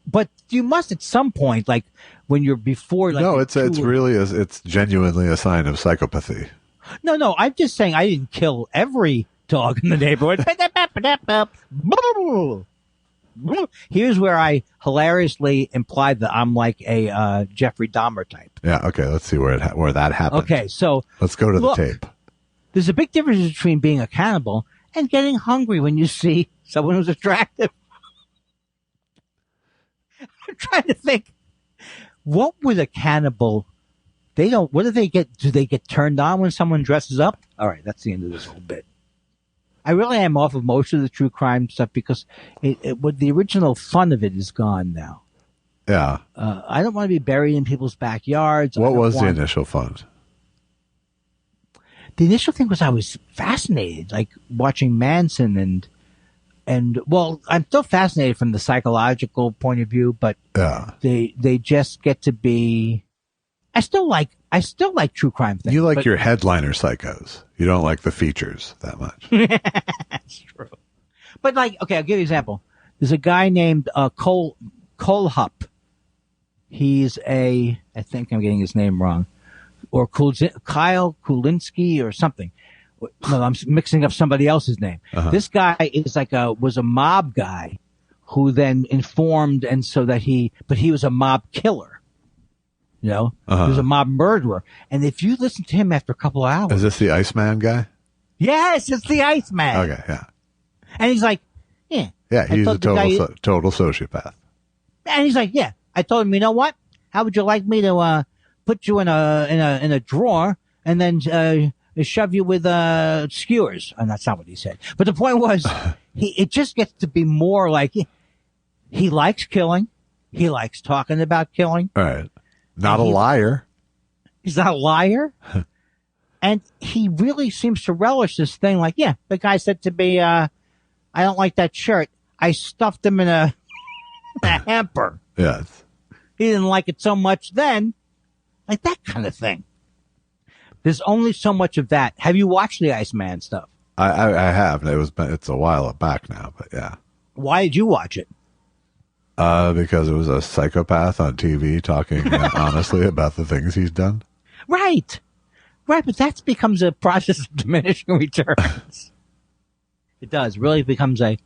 But you must at some point, like when you're before. Like, no, it's genuinely a sign of psychopathy. No, I'm just saying I didn't kill every dog in the neighborhood. Here's where I hilariously implied that I'm like a Jeffrey Dahmer type. Yeah, okay, let's see where that happened. Okay, so let's go to the tape. There's a big difference between being a cannibal and getting hungry when you see someone who's attractive. I'm trying to think, what would a cannibal? What do they get? Do they get turned on when someone dresses up? All right, that's the end of this whole bit. I really am off of most of the true crime stuff because the original fun of it is gone now. Yeah. I don't want to be buried in people's backyards. What was the initial fun? The initial thing was I was fascinated, like watching Manson and well, I'm still fascinated from the psychological point of view, but they just get to be. I still like true crime things. You like your headliner psychos. You don't like the features that much. That's true. But like, okay, I'll give you an example. There's a guy named Cole Hupp. He's I think I'm getting his name wrong, or Kyle Kulinski or something. No, I'm mixing up somebody else's name. Uh-huh. This guy is was a mob guy who then informed, and so that he was a mob killer. You know, He was a mob murderer. And if you listen to him after a couple of hours. Is this the Iceman guy? Yes, it's the Iceman. Okay, yeah. And he's like, yeah. Yeah, he's a total sociopath. And he's like, yeah. I told him, you know what? How would you like me to put you in a drawer and then shove you with skewers? And that's not what he said. But the point was, it just gets to be more like he likes killing. He likes talking about killing. All right. Not a liar. He's not a liar. And he really seems to relish this thing. Like, yeah, the guy said to me, I don't like that shirt. I stuffed him in a hamper. Yes. He didn't like it so much then. Like that kind of thing. There's only so much of that. Have you watched the Iceman stuff? I have. It's a while back now, but yeah. Why did you watch it? Because it was a psychopath on TV talking honestly about the things he's done. Right. But that becomes a process of diminishing returns. It does. Really becomes a.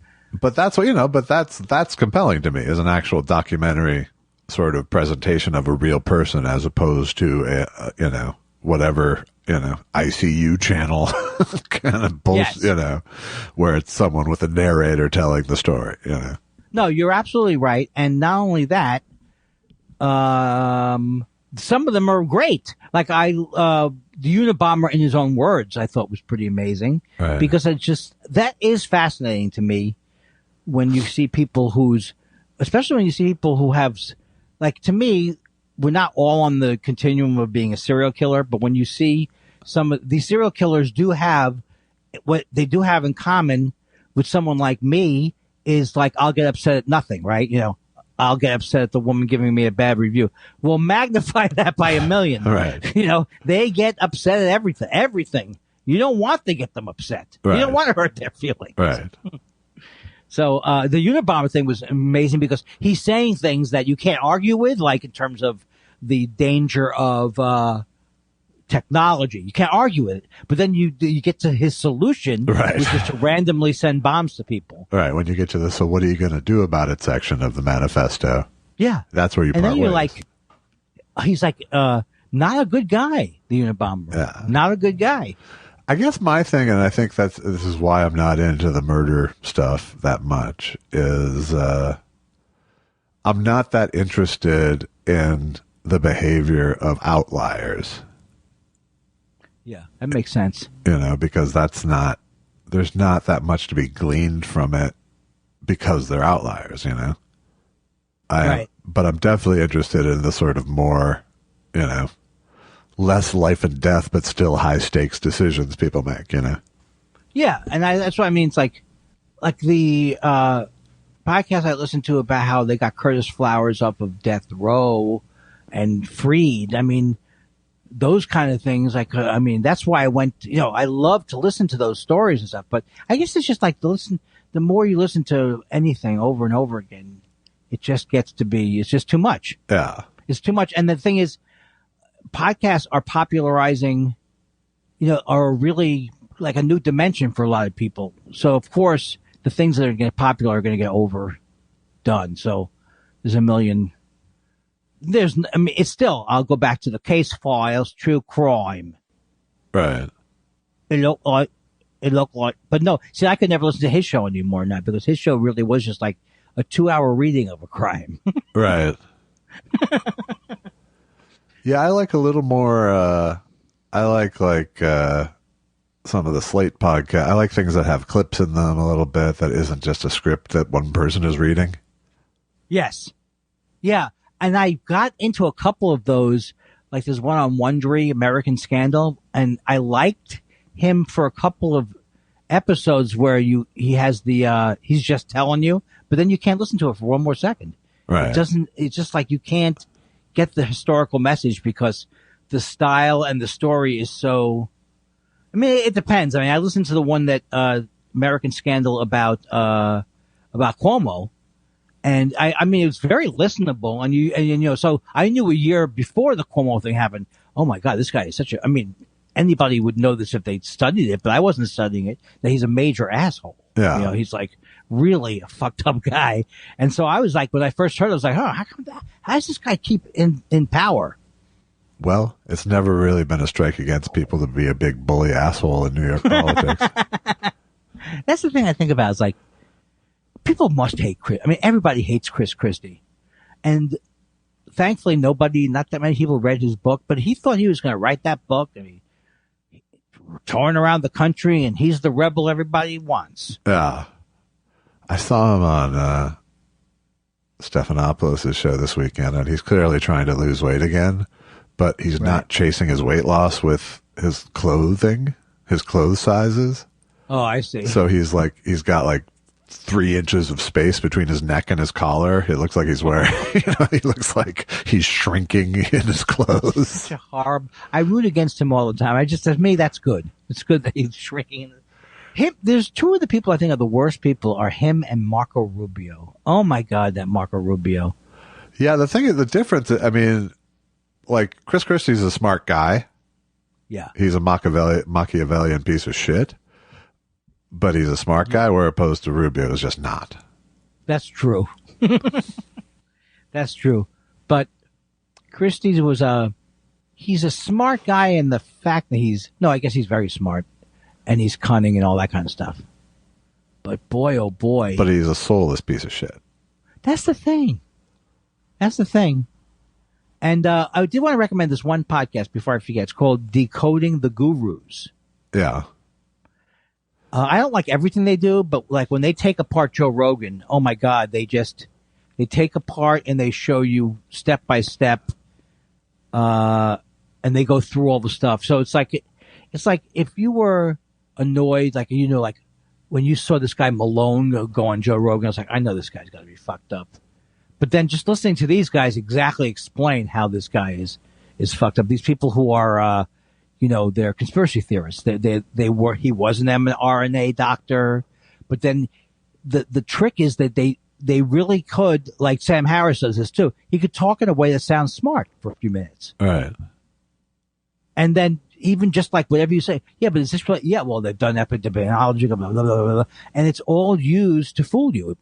But that's that's compelling to me as an actual documentary sort of presentation of a real person as opposed to whatever, ICU channel kind of bullshit, yes. Where it's someone with a narrator telling the story, No, you're absolutely right. And not only that, some of them are great. Like the Unabomber in his own words, I thought was pretty amazing. Right. Because that is fascinating to me when you see people especially when you see people who have, like, to me, we're not all on the continuum of being a serial killer, but when you see some of these serial killers do have what they do have in common with someone like me is like, I'll get upset at nothing, right? I'll get upset at the woman giving me a bad review. Well, magnify that by 1,000,000. Right. They get upset at everything. You don't want to get them upset. Right. You don't want to hurt their feelings. Right. So the Unabomber thing was amazing because he's saying things that you can't argue with, like in terms of the danger of technology. You can't argue with it. But then you get to his solution, right, which is to randomly send bombs to people. Right. When you get to the "so what are you going to do about it" section of the manifesto. Yeah. That's where you part ways. And then you're like, he's like, not a good guy, the Unabomber. Yeah. Not a good guy. I guess my thing, and I think this is why I'm not into the murder stuff that much, is I'm not that interested in the behavior of outliers. Yeah, that makes sense. Because there's not that much to be gleaned from it because they're outliers, Right. But I'm definitely interested in the sort of more, less life and death, but still high stakes decisions people make, Yeah, and that's what I mean. It's like the podcast I listened to about how they got Curtis Flowers up of death row and freed. I mean, those kind of things. That's why I went. I love to listen to those stories and stuff. But I guess it's just like the more you listen to anything over and over again, it just gets to be, it's just too much. Yeah. It's too much. And the thing is, podcasts are popularizing, are really like a new dimension for a lot of people. So of course, the things that are going to get popular are going to get overdone. So there's it's still, I'll go back to the case files, true crime. Right. It looked like, but no, see, I could never listen to his show anymore now because his show really was just like a 2-hour reading of a crime. Right. Yeah, I like a little more, I like some of the Slate podcast. I like things that have clips in them a little bit that isn't just a script that one person is reading. Yes. Yeah. And I got into a couple of those, like there's one on Wondery, American Scandal, and I liked him for a couple of episodes where he has he's just telling you, but then you can't listen to it for one more second. Right. It's just like you can't get the historical message because the style and the story is so, I mean, it depends. I mean, I listened to the one that, American Scandal about Cuomo. And I mean, it was very listenable. And so I knew a year before the Cuomo thing happened. Oh my God, this guy is I mean, anybody would know this if they'd studied it, but I wasn't studying it, that he's a major asshole. Yeah. He's like really a fucked up guy. And so I was like, when I first heard it, I was like, how does this guy keep in power? Well, it's never really been a strike against people to be a big bully asshole in New York politics. That's the thing I think about is like, people must hate Chris. I mean, everybody hates Chris Christie. And thankfully not that many people read his book, but he thought he was going to write that book and he touring around the country and he's the rebel everybody wants. Yeah. I saw him on, Stephanopoulos' show this weekend and he's clearly trying to lose weight again, but he's not chasing his weight loss with his clothing, his clothes sizes. Oh, I see. So he's got like 3 inches of space between his neck and his collar. It looks like he's wearing, he looks like he's shrinking in his clothes. Such a horrible. I root against him all the time. To me, that's good. It's good that he's shrinking. There's 2 of the people I think are the worst people are him and Marco Rubio. Oh my God, that Marco Rubio. Yeah, the difference, I mean, like Chris Christie's a smart guy. Yeah. He's a Machiavellian piece of shit. But he's a smart guy, where opposed to Rubio is just not. That's true. That's true. But Christie's he's a smart guy in the fact that I guess he's very smart and he's cunning and all that kind of stuff. But boy, oh boy. But he's a soulless piece of shit. That's the thing. And I did want to recommend this one podcast before I forget. It's called Decoding the Gurus. Yeah. I don't like everything they do, but like when they take apart Joe Rogan, oh my God, they take apart and they show you step by step, and they go through all the stuff. So it's like if you were annoyed, like, like when you saw this guy Malone go on Joe Rogan, I was like, I know this guy's got to be fucked up. But then just listening to these guys exactly explain how this guy is fucked up. These people who are, they're conspiracy theorists. He was an mRNA doctor, but then the trick is that they really could, like Sam Harris does this too. He could talk in a way that sounds smart for a few minutes. All right. And then even just like whatever you say, yeah, but is this really, yeah, well, they've done epidemiology, blah, blah, blah, blah, blah, and it's all used to fool you.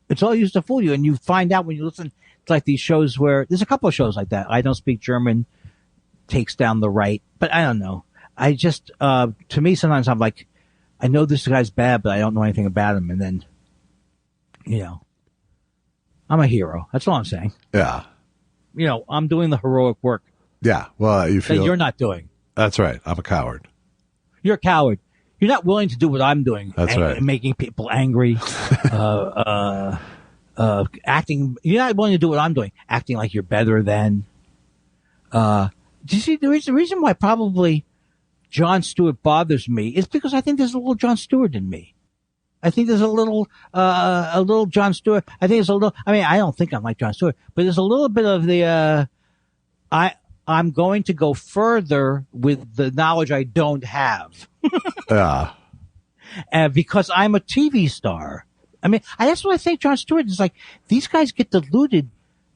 It's all used to fool you. And you find out when you listen to like these shows where there's a couple of shows like that. I Don't Speak German takes down the right, but I don't know. I just, to me, sometimes I'm like, I know this guy's bad, but I don't know anything about him. And then, I'm a hero. That's all I'm saying. Yeah. I'm doing the heroic work. Yeah. Well, you feel that you're not doing. That's right. I'm a coward. You're a coward. You're not willing to do what I'm doing. That's right. Making people angry, acting. You're not willing to do what I'm doing. Acting like you're better than. Do you see the reason why probably Jon Stewart bothers me is because I think there's a little Jon Stewart in me. I think there's a little Jon Stewart. I think there's a little, I mean, I don't think I'm like Jon Stewart, but there's a little bit of the, I'm going to go further with the knowledge I don't have. Yeah. Because I'm a TV star. I mean, that's what I think Jon Stewart is like. These guys get deluded.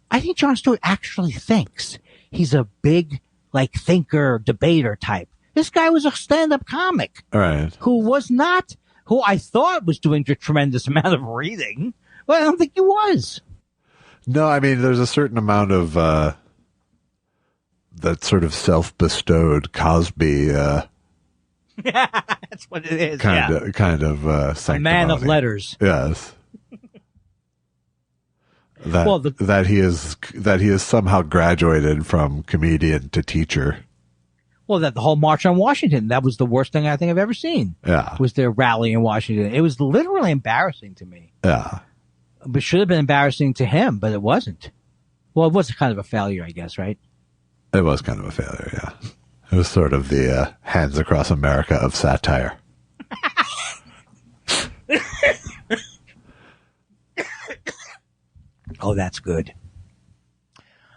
I think Jon Stewart actually thinks he's a big, like, thinker, debater type. This guy was a stand-up comic. Right. Who I thought was doing a tremendous amount of reading, but I don't think he was. No, I mean, there's a certain amount of that sort of self-bestowed Cosby. That's what it is. Kind of a man of letters. Yes. That he is somehow graduated from comedian to teacher. Well, that the whole March on Washington, that was the worst thing I think I've ever seen. Yeah. Was their rally in Washington. It was literally embarrassing to me. Yeah. But it should have been embarrassing to him, but it wasn't. Well, it was kind of a failure, I guess, right? It was kind of a failure, yeah. It was sort of the Hands Across America of satire. Oh, that's good.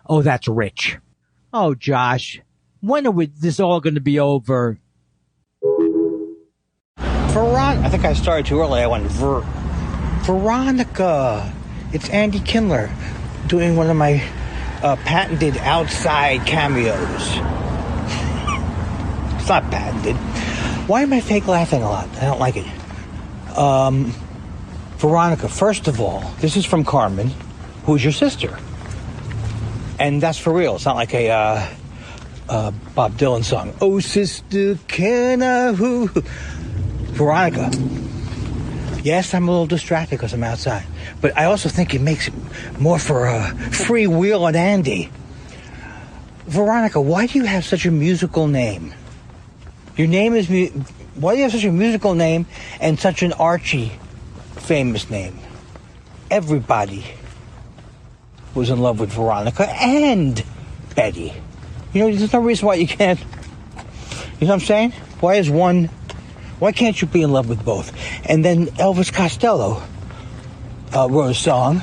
Oh, that's rich. Oh, Josh, when are this all going to be over? I think I started too early. I went Veronica. It's Andy Kindler doing one of my patented outside cameos. It's not patented. Why am I fake laughing a lot? I don't like it. Veronica, first of all, this is from Carmen, who's your sister. And that's for real. It's not like a Bob Dylan song. Oh, sister, can I who? Veronica. Yes, I'm a little distracted because I'm outside. But I also think it makes it more for free will and Andy. Veronica, why do you have such a musical name? Your name is... Why do you have such a musical name and such an Archie famous name? Everybody was in love with Veronica and Betty. You know, there's no reason why you can't... You know what I'm saying? Why can't you be in love with both? And then Elvis Costello wrote a song,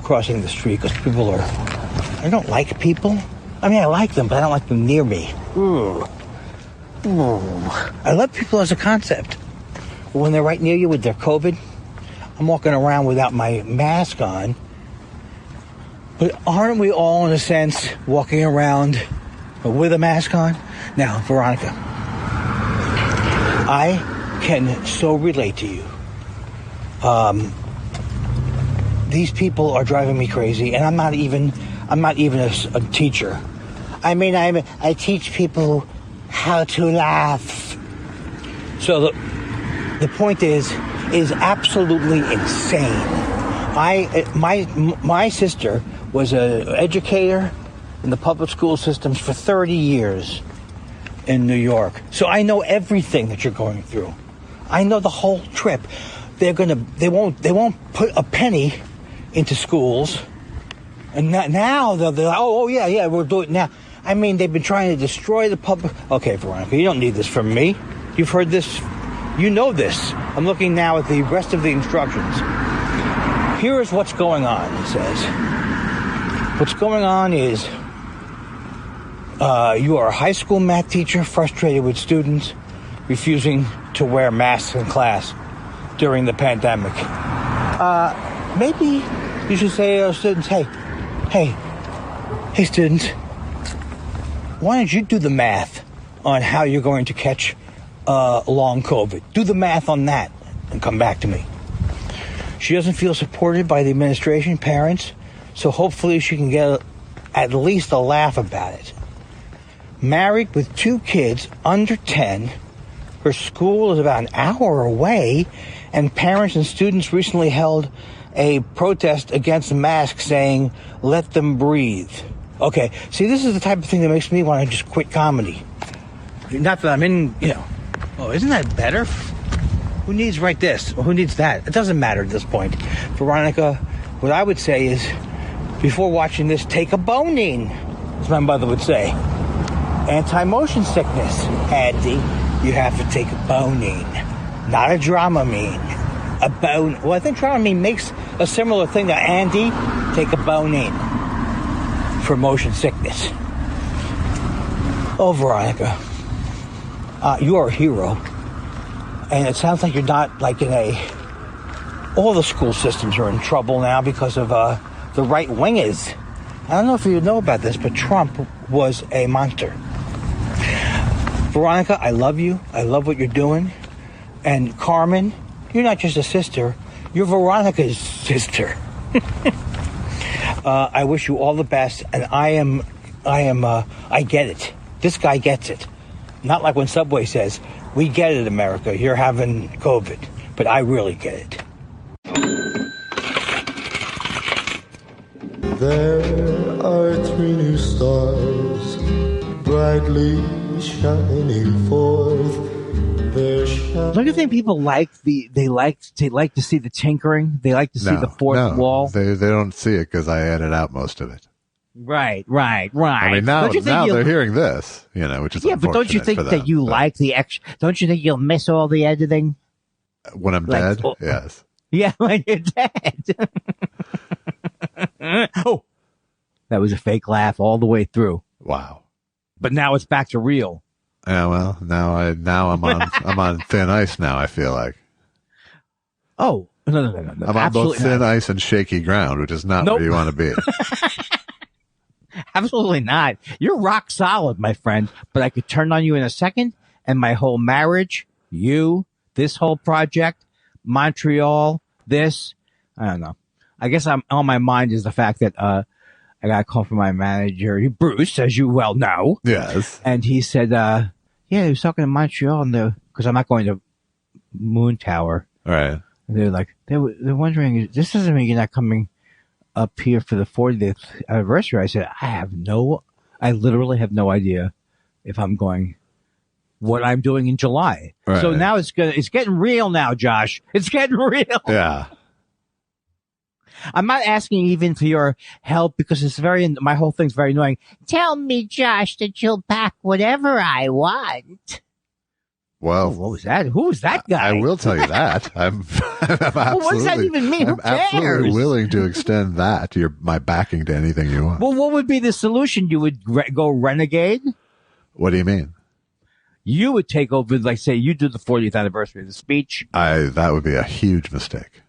Crossing the Street, because people are... I don't like people. I mean, I like them, but I don't like them near me. Ooh. I love people as a concept. But when they're right near you with their COVID, I'm walking around without my mask on. But aren't we all, in a sense, walking around with a mask on? Now, Veronica, I can so relate to you. These people are driving me crazy, and I'm not even a teacher. I mean, I teach people how to laugh. So the point is absolutely insane. My sister was an educator in the public school systems for 30 years in New York. So I know everything that you're going through. I know the whole trip. They won't put a penny into schools. And now they're like, oh yeah, we'll do it now. I mean, they've been trying to destroy the public. Okay, Veronica, you don't need this from me. You've heard this. You know this. I'm looking now at the rest of the instructions. Here is what's going on, it says. What's going on is you are a high school math teacher frustrated with students refusing to wear masks in class during the pandemic. Maybe you should say to students, hey, students, why don't you do the math on how you're going to catch long COVID? Do the math on that and come back to me. She doesn't feel supported by the administration, parents, so hopefully she can get at least a laugh about it. Married with 2 kids under 10, her school is about an hour away, and parents and students recently held a protest against masks saying, let them breathe. Okay, see, this is the type of thing that makes me want to just quit comedy. Not that I'm in, oh, isn't that better? Who needs write this? Or who needs that? It doesn't matter at this point. Veronica, what I would say is, before watching this, take a Bonine, as my mother would say. Anti-motion sickness, Andy. You have to take a Bonine, not a Dramamine. A bone. Well, I think Dramamine makes a similar thing to Andy. Take a Bonine for motion sickness. Oh, Veronica, you are a hero, and it sounds like you're not like in a all the school systems are in trouble now because of the right wingers. I don't know if you know about this, but Trump was a monster. Veronica, I love you. I love what you're doing. And Carmen, you're not just a sister. You're Veronica's sister. I wish you all the best. And I get it. This guy gets it. Not like when Subway says, we get it, America. You're having COVID. But I really get it. There are 3 new stars brightly shining forth. Don't you think people like they like to see the tinkering? They like to see the fourth wall. They don't see it because I edit out most of it. Right. I mean, now they're hearing this, which is but don't you think that you like the extra? Don't you think you'll miss all the editing when I'm dead? Yes. Yeah, when you're dead. Oh, that was a fake laugh all the way through. Wow. But now it's back to real. Yeah, well, now I'm on thin ice now, I feel like. Oh, no. I'm on both thin ice and shaky ground, which is not where you want to be. Absolutely not. You're rock solid, my friend, but I could turn on you in a second and my whole marriage, this whole project, Montreal, I don't know. I guess I'm on my mind is the fact that I got a call from my manager, Bruce, as you well know. Yes. And he said, he was talking to Montreal because I'm not going to Moon Tower. Right. And they're wondering, this doesn't mean you're not coming up here for the 40th anniversary. I said, I literally have no idea if I'm going, what I'm doing in July. Right. So now it's getting real now, Josh. It's getting real. Yeah. I'm not asking even for your help because my whole thing's very annoying. Tell me, Josh, that you'll pack whatever I want. Well, what was that? Who was that guy? I will tell you that. I'm absolutely, what does that even mean? Who cares? Absolutely willing to extend that my backing to anything you want. Well, what would be the solution? You would go renegade? What do you mean? You would take over, say you do the 40th anniversary of the speech. That would be a huge mistake.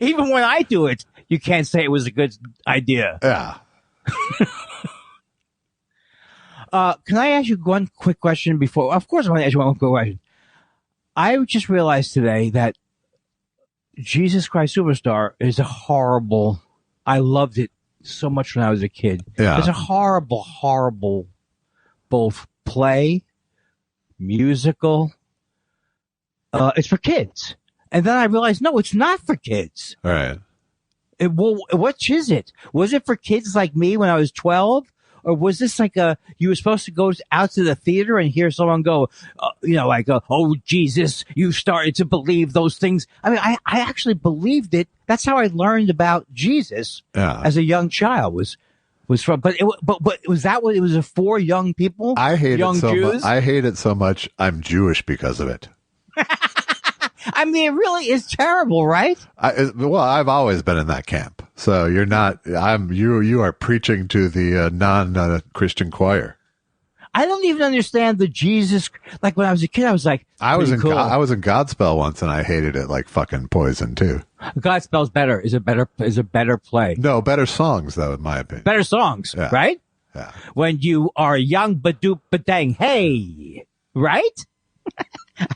Even when I do it, you can't say it was a good idea. Yeah. Can I ask you one quick question before? Of course, I want to ask you one quick question. I just realized today that Jesus Christ Superstar is a horrible. I loved it so much when I was a kid. Yeah. It's a horrible, both play, musical. It's for kids. And then I realized, no, it's not for kids. All right. Which is it? Was it for kids like me when I was 12? Or was this you were supposed to go out to the theater and hear someone go, oh, Jesus, you started to believe those things. I mean, I actually believed it. That's how I learned about Jesus as a young child was from, but was that what it was for young people? I hate young it so Jews? much. I hate it so much. I'm Jewish because of it. I mean, it really is terrible, right? I've always been in that camp. So you're not, you are preaching to the non-Christian choir. I don't even understand the Jesus. Like when I was a kid, I was like, I was in cool. Godspell once and I hated it like fucking poison too. Godspell's better. Is a better play. No, better songs though, in my opinion. Better songs, right? Yeah. When you are young, badoop, badang, hey, right?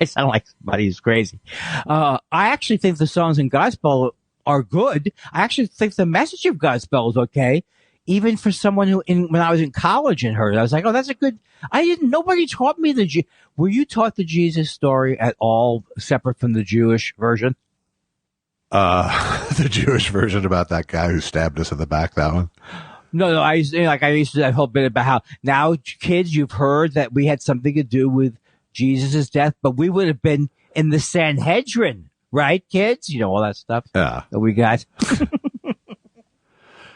I sound like somebody who's crazy. I actually think the songs in Godspell are good. I actually think the message of Godspell is okay. Even for someone when I was in college and heard it, I was like, oh, that's a good, nobody taught me were you taught the Jesus story at all separate from the Jewish version? The Jewish version about that guy who stabbed us in the back, that one? No, I used to do that whole bit about how now kids, you've heard that we had something to do with Jesus' death, but we would have been in the Sanhedrin, right, kids? You know, all that stuff that we got.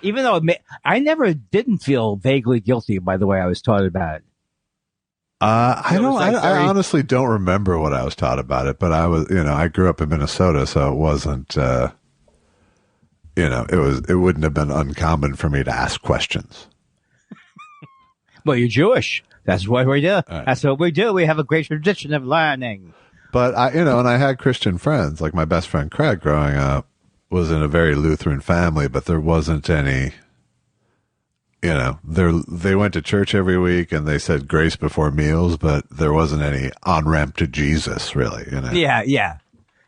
Even though I never didn't feel vaguely guilty by the way I was taught about it. I honestly don't remember what I was taught about it, but I grew up in Minnesota, so it wasn't, it wouldn't have been uncommon for me to ask questions. Well, you're Jewish. That's what we do. Right. That's what we do. We have a great tradition of learning. But and I had Christian friends. Like my best friend Craig growing up was in a very Lutheran family, but there wasn't any, they went to church every week and they said grace before meals, but there wasn't any on-ramp to Jesus, really. Yeah.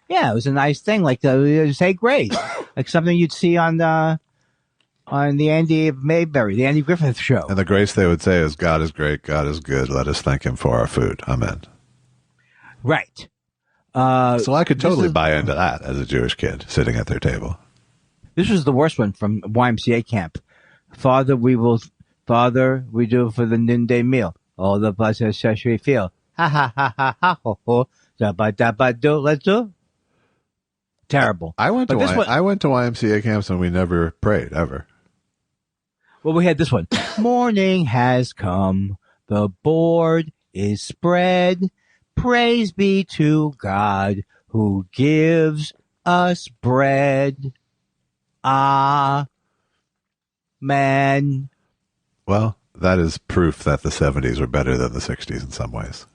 Yeah, it was a nice thing, like say grace, like something you'd see on the Andy Mayberry, the Andy Griffith Show. And the grace they would say is, God is great, God is good, let us thank him for our food. Amen. Right. So I could totally buy into that as a Jewish kid sitting at their table. This was the worst one from YMCA camp. Father, we do for the noonday meal. All the blessed we feel. Ha ha ha ha ha ho ho. Dabba do, let's do. Terrible. I went to YMCA camps and we never prayed ever. Well, we had this one. Morning has come. The board is spread. Praise be to God who gives us bread. Amen. Well, that is proof that the 70s were better than the 60s in some ways.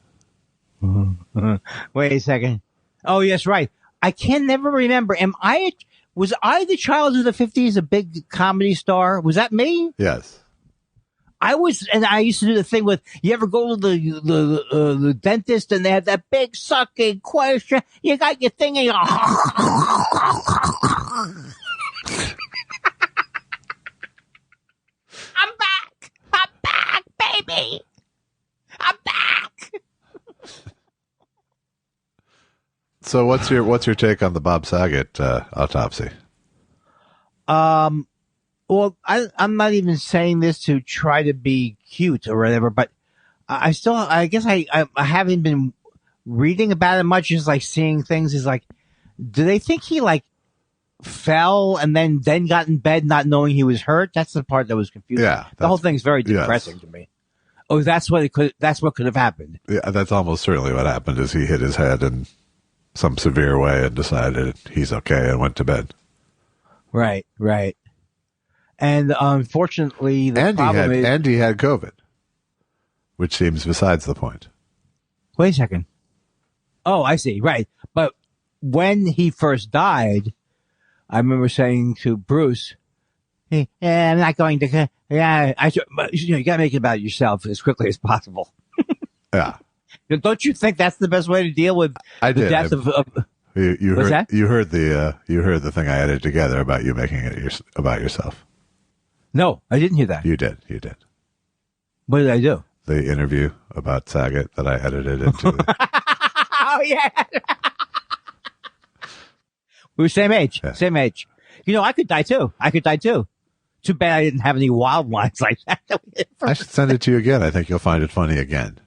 Wait a second. Oh, yes, right. I can never remember. Was I the child of the 50s, a big comedy star? Was that me? Yes. I was, and I used to do the thing with, you ever go to the dentist and they have that big sucking question? You got your thing and you go, I'm back, baby. I'm back. So what's your take on the Bob Saget autopsy? Well, I'm not even saying this to try to be cute or whatever, but I guess I haven't been reading about it much. Just like seeing things is like, do they think he like fell and then got in bed not knowing he was hurt? That's the part that was confusing. Yeah. The whole thing's very depressing to me. Oh, that's what could have happened. Yeah, that's almost certainly what happened is he hit his head in some severe way and decided he's okay and went to bed. Right. And unfortunately, he had COVID, which seems besides the point. Wait a second. Oh, I see. Right. But when he first died, I remember saying to Bruce, hey, I'm not going to, you got to make it about yourself as quickly as possible. Yeah. Don't you think that's the best way to deal with the death of you what's heard that? You heard the thing I edited together about you making it about yourself. No, I didn't hear that. You did. What did I do? The interview about Saget that I edited into. Oh yeah. We were same age. Yeah. Same age. I could die too. Too bad I didn't have any wild lines like that. I should send it to you again. I think you'll find it funny again.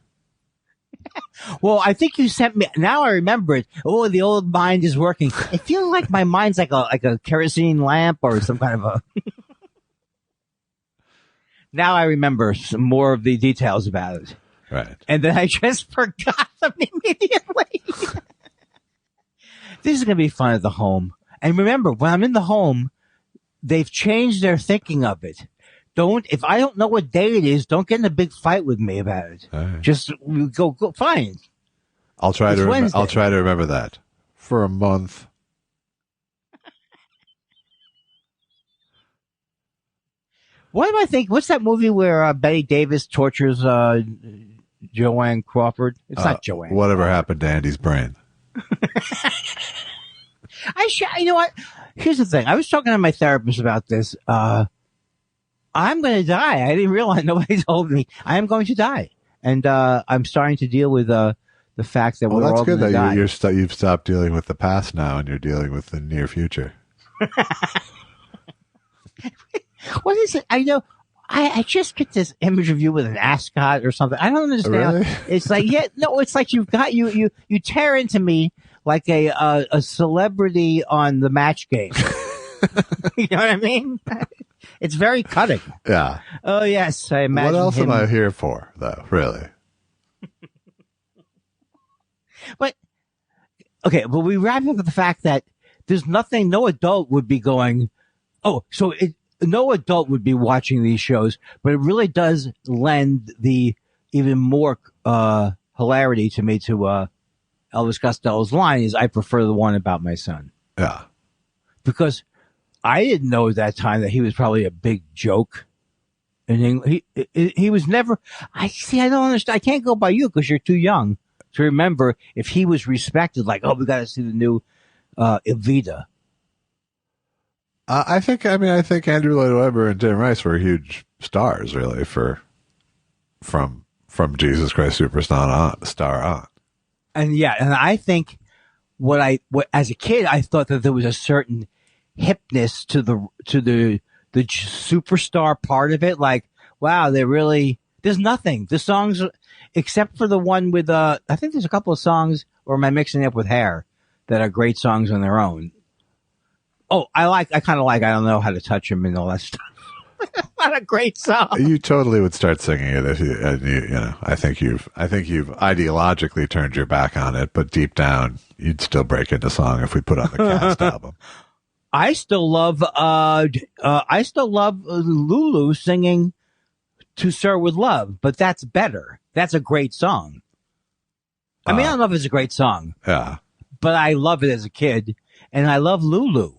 Well, I think you sent me. Now I remember it. Oh, the old mind is working. I feel like my mind's like a kerosene lamp or some kind of a. Now I remember some more of the details about it. Right. And then I just forgot them immediately. This is going to be fun at the home. And remember, when I'm in the home, they've changed their thinking of it. If I don't know what day it is, don't get in a big fight with me about it. Right. Just go, fine. I'll try to remember that for a month. What do I think? What's that movie where Betty Davis tortures Joanne Crawford? It's not Joanne. Whatever happened to Andy's brain? You know what? Here's the thing. I was talking to my therapist about this. I'm going to die. I didn't realize, nobody told me. I am going to die. And I'm starting to deal with the fact that we're all going to die. That's good that you've stopped dealing with the past now and you're dealing with the near future. What is it? I know. I just get this image of you with an ascot or something. I don't understand. Really? It's like, it's like you've got, you tear into me like a celebrity on the Match Game. You know what I mean? It's very cutting. Yeah. Oh, yes. I imagine. What else am I here for, though, really? But, okay, but we wrap up with the fact that there's nothing, no adult would be going, no adult would be watching these shows, but it really does lend the even more hilarity to me to Elvis Costello's line is, I prefer the one about my son. Yeah. Because I didn't know at that time that he was probably a big joke. And he was never, I don't understand. I can't go by you because you're too young to remember if he was respected, like, oh, we got to see the new Evita. I think Andrew Lloyd Webber and Tim Rice were huge stars, really, from Jesus Christ Superstar on. And yeah, and I think what as a kid, I thought that there was a certain hipness to the superstar part of it. Like, wow, there's nothing. The songs, except for the one with, I think there's a couple of songs, or am I mixing it up with Hair, that are great songs on their own. Oh, I kind of like, I don't know how to touch him and all that stuff. What a great song. You totally would start singing it if you know, I think you've ideologically turned your back on it, but deep down, you'd still break into song if we put on the cast album. I still love Lulu singing To Sir With Love, but that's better. That's a great song. I mean, I don't know if it's a great song. Yeah. But I love it as a kid, and I love Lulu.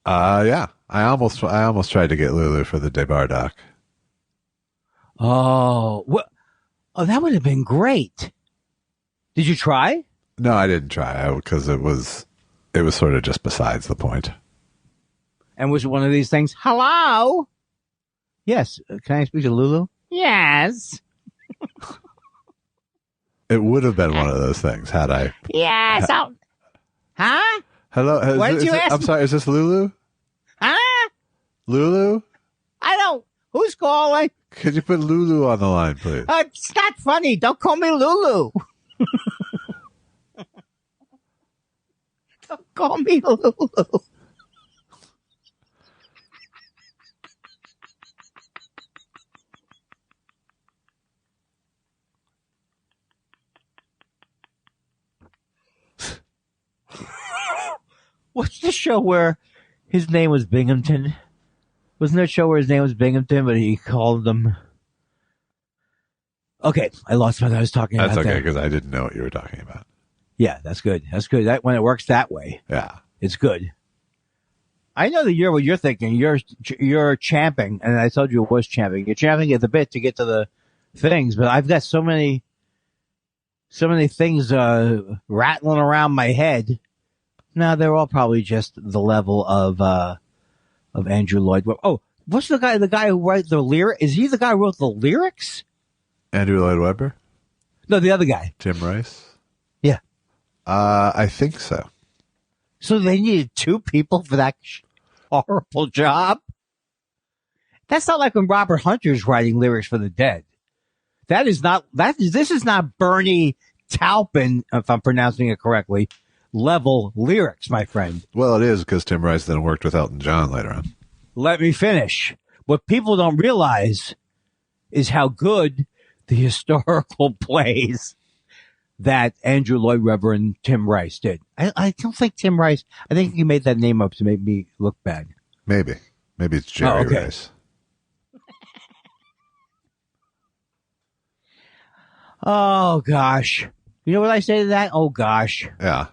Yeah. I almost tried to get Lulu for the Debar doc. Oh, that would have been great. Did you try? No, I didn't try because it was sort of just besides the point. And was it one of these things? Hello? Yes. Can I speak to Lulu? Yes. It would have been one of those things had I. Yes. Huh? Hello. What did you ask? I'm sorry. Is this Lulu? Huh? Lulu? I don't. Who's calling? Could you put Lulu on the line, please? It's not funny. Don't call me Lulu. Don't call me Lulu. What's the show where his name was Binghamton? Wasn't there a show where his name was Binghamton, but he called them? Okay, I lost what I was talking about. That's okay, because I didn't know what you were talking about. Yeah, that's good. That's good. That when it works that way, yeah, it's good. I know that what you're thinking. You're champing, and I told you it was champing. You're champing at the bit to get to the things, but I've got so many things rattling around my head. No, they're all probably just the level of Andrew Lloyd Webber. Oh, what's the guy who wrote the lyric? Is he the guy who wrote the lyrics? Andrew Lloyd Webber? No, the other guy. Tim Rice? Yeah. I think so. So they needed two people for that horrible job? That's not like when Robert Hunter's writing lyrics for the Dead. This is not Bernie Taupin, if I'm pronouncing it correctly, level lyrics, my friend. Well, it is because Tim Rice then worked with Elton John later on. Let me finish. What people don't realize is how good the historical plays that Andrew Lloyd Webber and Tim Rice did. I don't think Tim Rice, I think he made that name up to make me look bad. Maybe it's Jerry Rice. Oh, gosh. You know what I say to that? Oh, gosh. Yeah.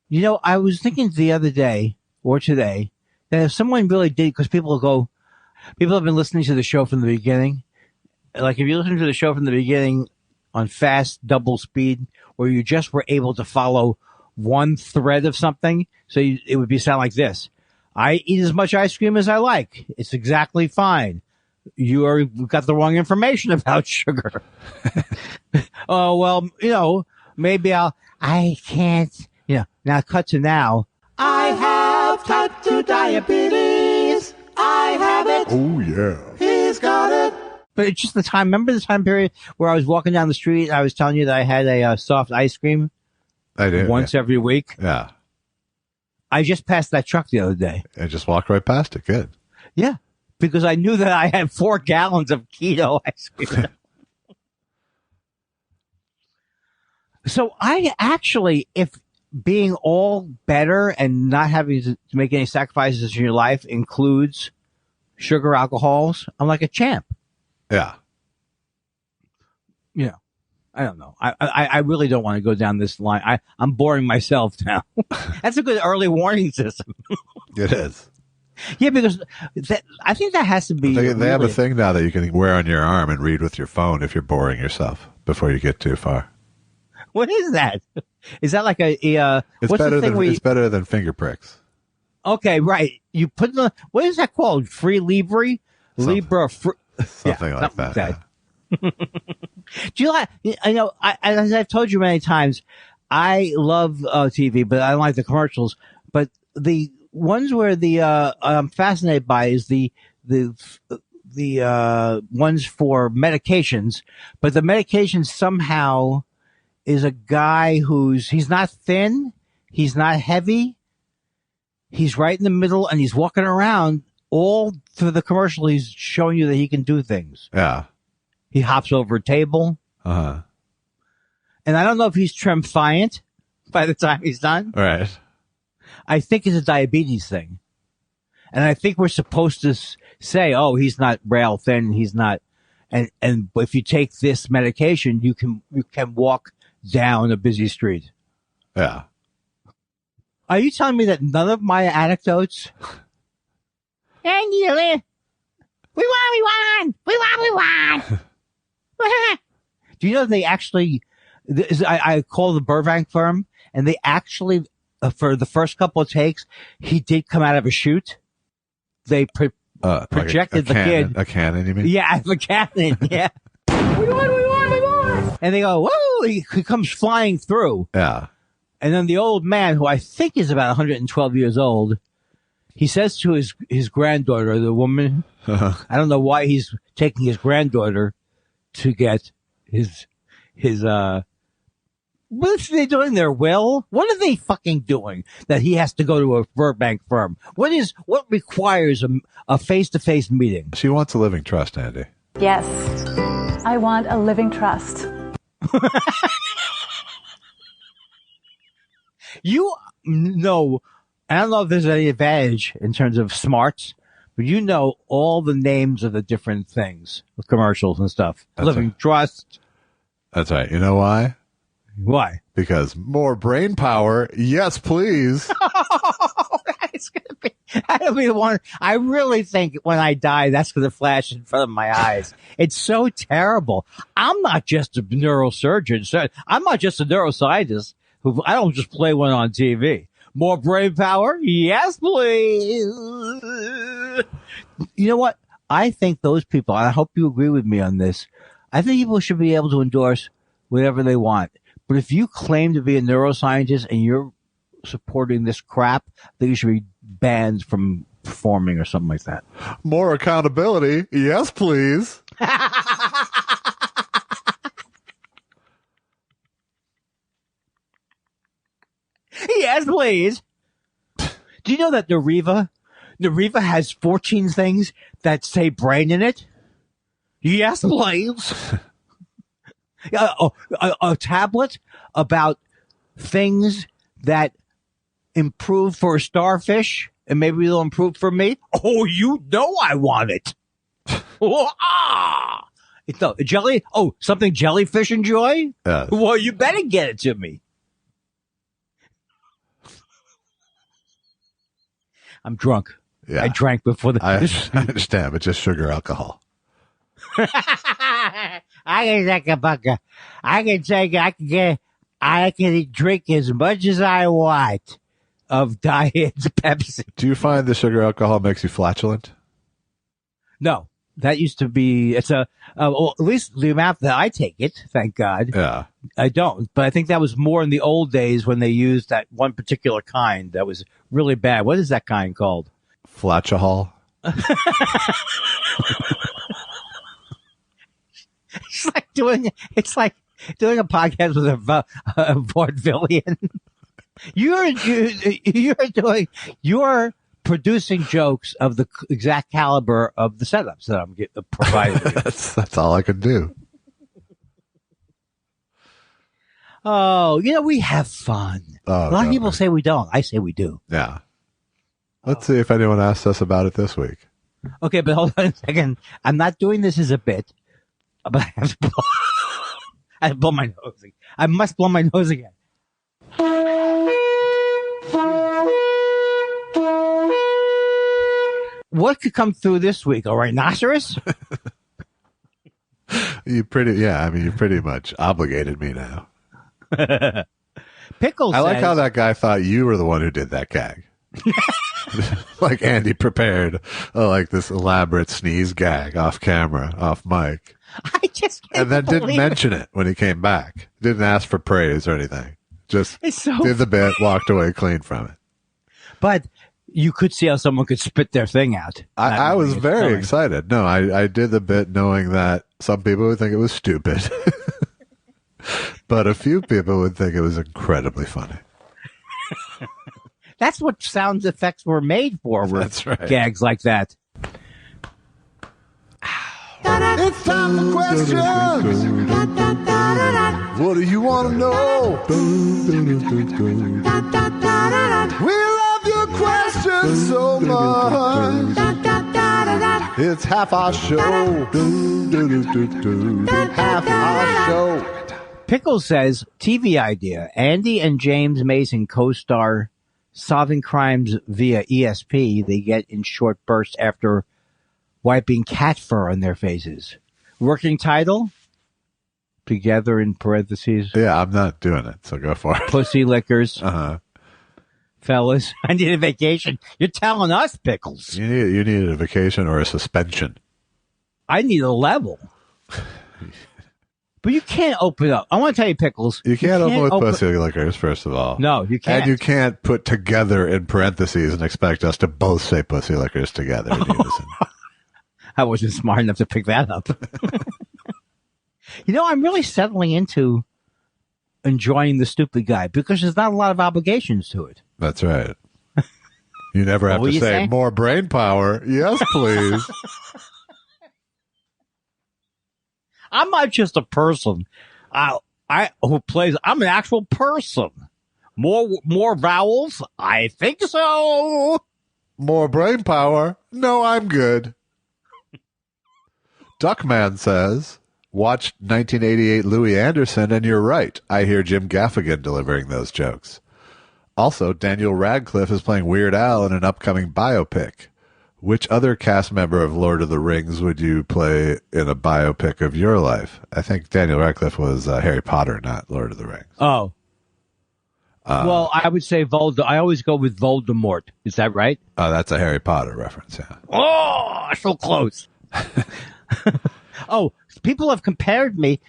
You know, I was thinking the other day or today that if someone really did, because people have been listening to the show from the beginning. Like if you listen to the show from the beginning on fast double speed, or you just were able to follow one thread of something, so it would sound like this. I eat as much ice cream as I like. It's exactly fine. You've got the wrong information about sugar. Oh, well, maybe I can't, now cut to now. I have type 2 diabetes. I have it. Oh, yeah. He's got it. But it's just the time. Remember the time period where I was walking down the street and I was telling you that I had a soft ice cream? I did. Once every week? Yeah. I just passed that truck the other day. I just walked right past it. Good. Yeah. Because I knew that I had 4 gallons of keto ice cream. So I actually, if being all better and not having to make any sacrifices in your life includes sugar alcohols, I'm like a champ. Yeah. Yeah. I don't know. I really don't want to go down this line. I'm boring myself now. That's a good early warning system. It is. Yeah, because I think that has to be. They have a thing now that you can wear on your arm and read with your phone if you're boring yourself before you get too far. What is that? Is that like a it's what's better the thing than it's better than finger pricks. Okay, right. You put what is that called? Free Libre? Libra? Something like that. Yeah. Do you like? I know. As I've told you many times, I love TV, but I don't like the commercials. But the ones where I'm fascinated by is the ones for medications, but the medication somehow is a guy he's not thin, he's not heavy, he's right in the middle, and he's walking around all through the commercial. He's showing you that he can do things. Yeah. He hops over a table. Uh-huh. And I don't know if he's triumphant by the time he's done. Right. I think it's a diabetes thing. And I think we're supposed to say, oh, he's not rail thin, he's not. And if you take this medication, you can walk down a busy street. Yeah. Are you telling me that none of my anecdotes? We won. Do you know they actually, I called the Burbank firm, and they actually, for the first couple of takes, he did come out of a chute. They projected like the kid. A cannon, you mean? Yeah, the cannon, yeah. We won. And they go, whoa, he comes flying through. Yeah. And then the old man, who I think is about 112 years old, he says to his granddaughter, the woman, I don't know why he's taking his granddaughter to get his what are they doing there, Will? What are they fucking doing that he has to go to a Burbank firm? What requires a face-to-face meeting? She wants a living trust, Andy. Yes, I want a living trust. You know, I don't know if there's any advantage in terms of smarts, but you know all the names of the different things, the commercials and stuff. That's Living right. trust. That's right. You know why? Why? Because more brain power. Yes, please. It's gonna be. That'll be the one. I really think when I die, that's going to flash in front of my eyes. It's so terrible. I'm not just a neurosurgeon. I'm not just a neuroscientist. I don't just play one on TV. More brain power? Yes, please. You know what? I think those people, and I hope you agree with me on this, I think people should be able to endorse whatever they want. But if you claim to be a neuroscientist and you're supporting this crap, then you should be banned from performing or something like that. More accountability? Yes, please. Yes, please. Do you know that Nariva has 14 things that say brain in it? Yes, please. A tablet about things that improve for a starfish, and maybe they'll improve for me. Oh, you know I want it. It's a jelly. Oh, something jellyfish enjoy? Well, you better get it to me. I'm drunk. Yeah. I drank before I understand, but just sugar alcohol. I can take a bucket. I can drink as much as I want of Diet Pepsi. Do you find the sugar alcohol makes you flatulent? No, that used to be, well, at least the amount that I take it, thank God. Yeah. I don't, but I think that was more in the old days when they used that one particular kind that was really bad. What is that kind called? Flatulence. It's like doing a podcast with a vaudevillian. You're producing jokes of the exact caliber of the setups that I'm providing. That's all I can do. Oh, we have fun. Oh, a lot of people say we don't. I say we do. Yeah. Let's see if anyone asks us about it this week. Okay, but hold on a second. I'm not doing this as a bit, but I have to I blow my nose again. I must blow my nose again. What could come through this week? A rhinoceros? You pretty much obligated me now. Pickles. I like how that guy thought you were the one who did that gag. Like Andy prepared like this elaborate sneeze gag off camera, off mic. I just can't and then didn't believe mention it when he came back. Didn't ask for praise or anything. Just did the bit, walked away clean from it. But you could see how someone could spit their thing out. I was very excited. No, I did the bit knowing that some people would think it was stupid. But a few people would think it was incredibly funny. That's what sound effects were made for. That's right. Gags like that. It's time for questions. What do you want to know? We love your questions so much. It's half our show. Half our show. Pickles says, TV idea. Andy and James Mason co-star solving crimes via ESP. They get in short bursts after wiping cat fur on their faces. Working title? Together in parentheses. Yeah, I'm not doing it, so go for it. Pussy lickers. Uh-huh. Fellas, I need a vacation. You're telling us, Pickles. You need a vacation or a suspension. I need a level. But you can't open up. I want to tell you, Pickles. You can't open with pussy lickers, first of all. No, you can't. And you can't put together in parentheses and expect us to both say pussy lickers together in unison. I wasn't smart enough to pick that up. I'm really settling into enjoying the stupid guy because there's not a lot of obligations to it. That's right. You never have to say more brain power. Yes, please. I'm not just a person. I'm an actual person. More vowels? I think so. More brain power? No, I'm good. Duckman says, watched 1988 Louis Anderson, and you're right. I hear Jim Gaffigan delivering those jokes. Also, Daniel Radcliffe is playing Weird Al in an upcoming biopic. Which other cast member of Lord of the Rings would you play in a biopic of your life? I think Daniel Radcliffe was Harry Potter, not Lord of the Rings. Oh. Well, I would say I always go with Voldemort. Is that right? Oh, that's a Harry Potter reference, yeah. Oh, so close. Oh, people have compared me.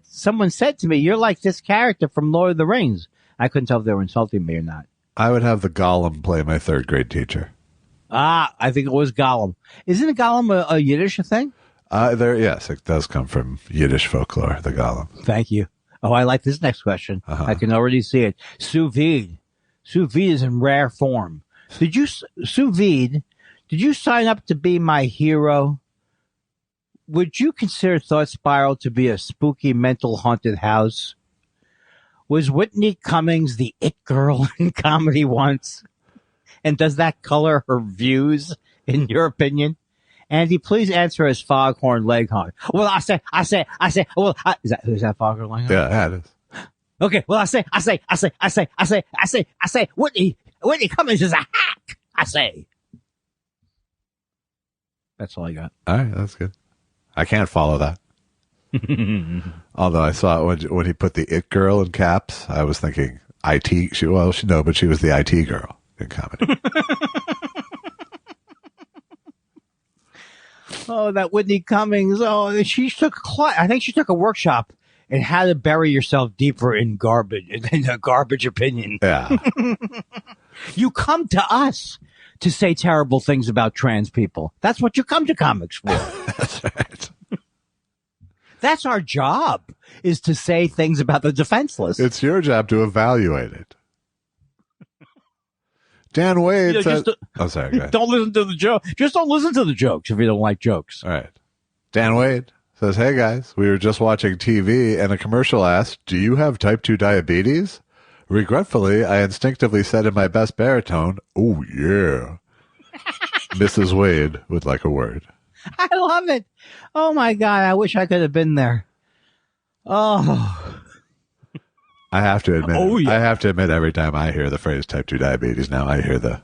Someone said to me, you're like this character from Lord of the Rings. I couldn't tell if they were insulting me or not. I would have the Gollum play my third grade teacher. I think it was Gollum. Isn't Gollum a Yiddish thing? Yes, it does come from Yiddish folklore, the Gollum. Thank you. Oh, I like this next question. Uh-huh. I can already see it. Sous vide. Sous vide is in rare form. Sous vide, did you sign up to be my hero? Would you consider Thought Spiral to be a spooky mental haunted house? Was Whitney Cummings the it girl in comedy once? And does that color her views, in your opinion? Andy, please answer as Foghorn Leghorn. Well, I say, well, is that Foghorn Leghorn? Yeah, that is. Okay, well, I say, Whitney Cummings is a hack, I say. That's all I got. All right, that's good. I can't follow that. Although I saw it when he put the it girl in caps, I was thinking IT. But she was the IT girl in comedy. Oh, that Whitney Cummings. Oh, I think she took a workshop in how to bury yourself deeper in garbage, in a garbage opinion. Yeah. You come to us to say terrible things about trans people. That's what you come to comics for. That's right. That's our job, is to say things about the defenseless. It's your job to evaluate it. Dan Wade says... sorry, go ahead. Don't listen to the joke. Just don't listen to the jokes if you don't like jokes. All right. Dan Wade says, hey, guys, we were just watching TV and a commercial asked, do you have type 2 diabetes? Regretfully, I instinctively said in my best baritone, oh, yeah. Mrs. Wade would like a word. I love it. Oh, my God. I wish I could have been there. Oh. I have to admit. Oh, yeah. I have to admit, every time I hear the phrase "type 2 diabetes," now I hear the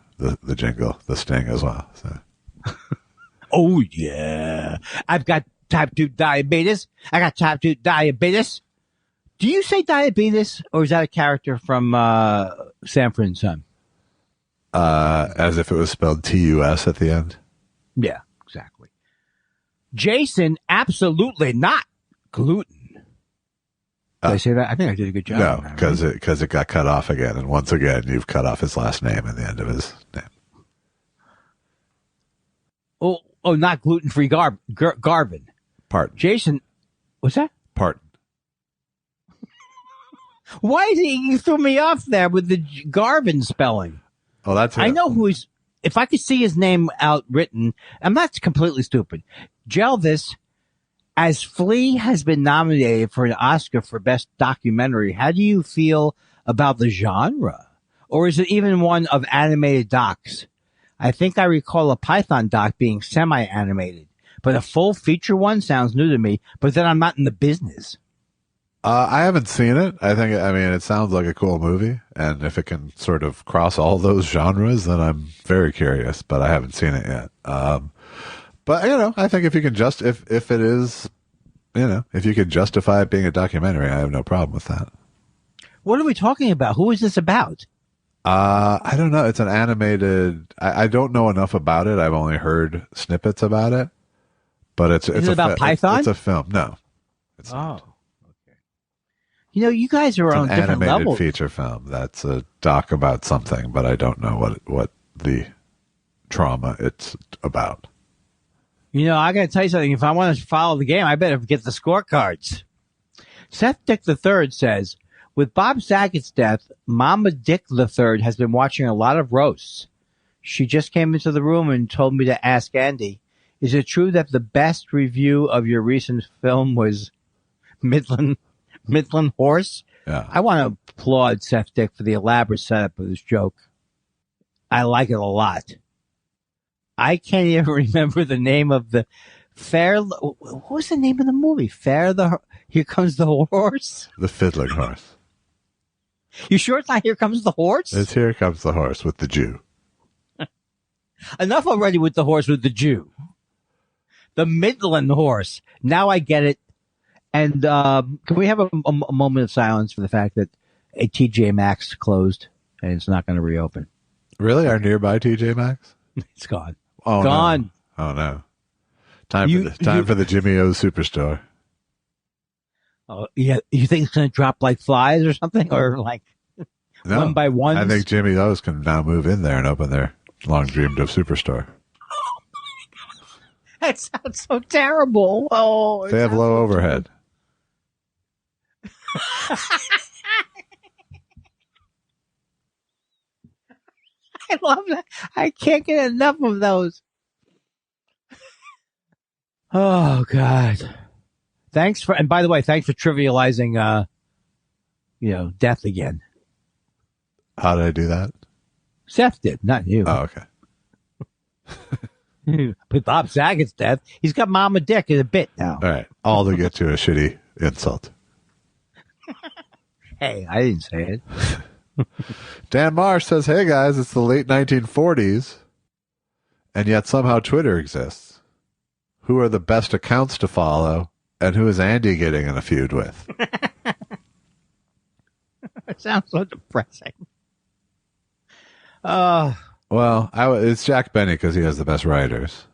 jingle, the sting as well. So. Oh yeah, I've got type 2 diabetes. I got type 2 diabetes. Do you say diabetes, or is that a character from Sanford and Son? As if it was spelled TUS at the end. Yeah, exactly. Jason, absolutely not gluten. Did I say that? I think I did a good job. No, because it got cut off again, and once again you've cut off his last name at the end of his name. Oh, not gluten-free Garvin. Pardon. Jason, what's that? Pardon. Why did you threw me off there with the Garvin spelling? Oh, that's it. I know who he's. If I could see his name outwritten, I'm not completely stupid. Jelvis, as Flea has been nominated for an Oscar for Best Documentary, how do you feel about the genre? Or is it even one of animated docs? I think I recall a Python doc being semi-animated, but a full feature one sounds new to me, but then I'm not in the business. I haven't seen it. I mean, it sounds like a cool movie, and if it can sort of cross all those genres, then I'm very curious, but I haven't seen it yet. But, I think if you can if it is, if you can justify it being a documentary, I have no problem with that. What are we talking about? Who is this about? I don't know. It's an animated. I don't know enough about it. I've only heard snippets about it. But it's about Python. It's a film. No, it's not. Okay. You guys are on an different animated levels. Feature film. That's a doc about something, but I don't know what the trauma it's about. I got to tell you something. If I want to follow the game, I better get the scorecards. Seth Dick III says, with Bob Saget's death, Mama Dick III has been watching a lot of roasts. She just came into the room and told me to ask Andy, is it true that the best review of your recent film was Midland Horse? Yeah. I want to applaud Seth Dick for the elaborate setup of this joke. I like it a lot. I can't even remember the name of the what was the name of the movie? Here Comes the Horse? The Fiddling Horse. You sure it's not Here Comes the Horse? It's Here Comes the Horse with the Jew. Enough already with the horse with the Jew. The Midland Horse. Now I get it. And can we have a moment of silence for the fact that a TJ Maxx closed and it's not going to reopen? Really? Our nearby TJ Maxx? It's gone. Oh, gone. No. Oh, no. Time for the Jimmy O Superstore. Oh, yeah. You think it's going to drop like flies or something? Or like one by one? I think Jimmy O's can now move in there and open their long dreamed of Superstore. Oh, my God. That sounds so terrible. Oh, they have low overhead. I love that. I can't get enough of those. Oh, God. And by the way, thanks for trivializing, death again. How did I do that? Seth did, not you. Oh, okay. With Bob Saget's death, he's got Mama Dick in a bit now. All right. All to get to a shitty insult. Hey, I didn't say it. Dan Marsh says, hey guys, it's the late 1940s, and yet somehow Twitter exists. Who are the best accounts to follow, and who is Andy getting in a feud with? It sounds so depressing. Well, it's Jack Benny because he has the best writers.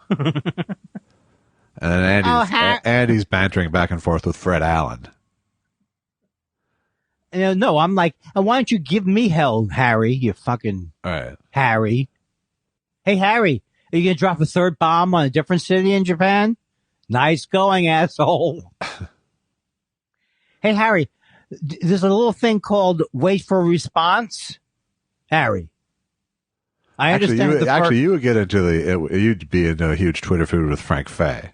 And Andy's bantering back and forth with Fred Allen. No, I'm like, why don't you give me hell, Harry? You fucking all right. Harry. Hey, Harry, are you going to drop a third bomb on a different city in Japan? Nice going, asshole. Hey, Harry, there's a little thing called wait for a response. Harry. I understand. You would get into you'd be in a huge Twitter feud with Frank Fay.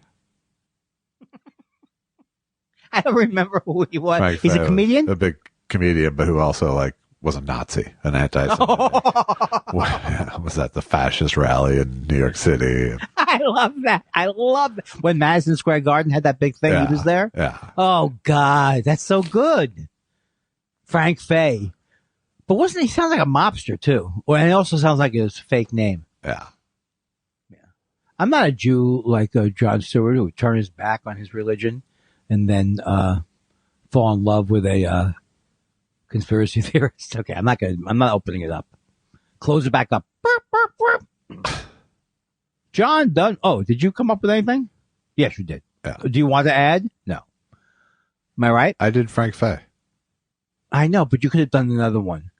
I don't remember who he was. Frank He's Fay a comedian? A big comedian, but who also was a Nazi, an anti-Semitic. Was that the fascist rally in New York City? I love that. I love that. When Madison Square Garden had that big thing, he was there. Yeah. Oh God, that's so good. Frank Fay. But he sounds like a mobster too. Well, it also sounds like his fake name. Yeah. I'm not a Jew like Jon Stewart who would turn his back on his religion and then fall in love with a conspiracy theorist. Okay, I'm not opening it up. Close it back up. Burp, burp, burp. John Dunn. Oh, did you come up with anything? Yes, you did. Yeah. Do you want to add? No. Am I right? I did Frank Fay. I know, but you could have done another one.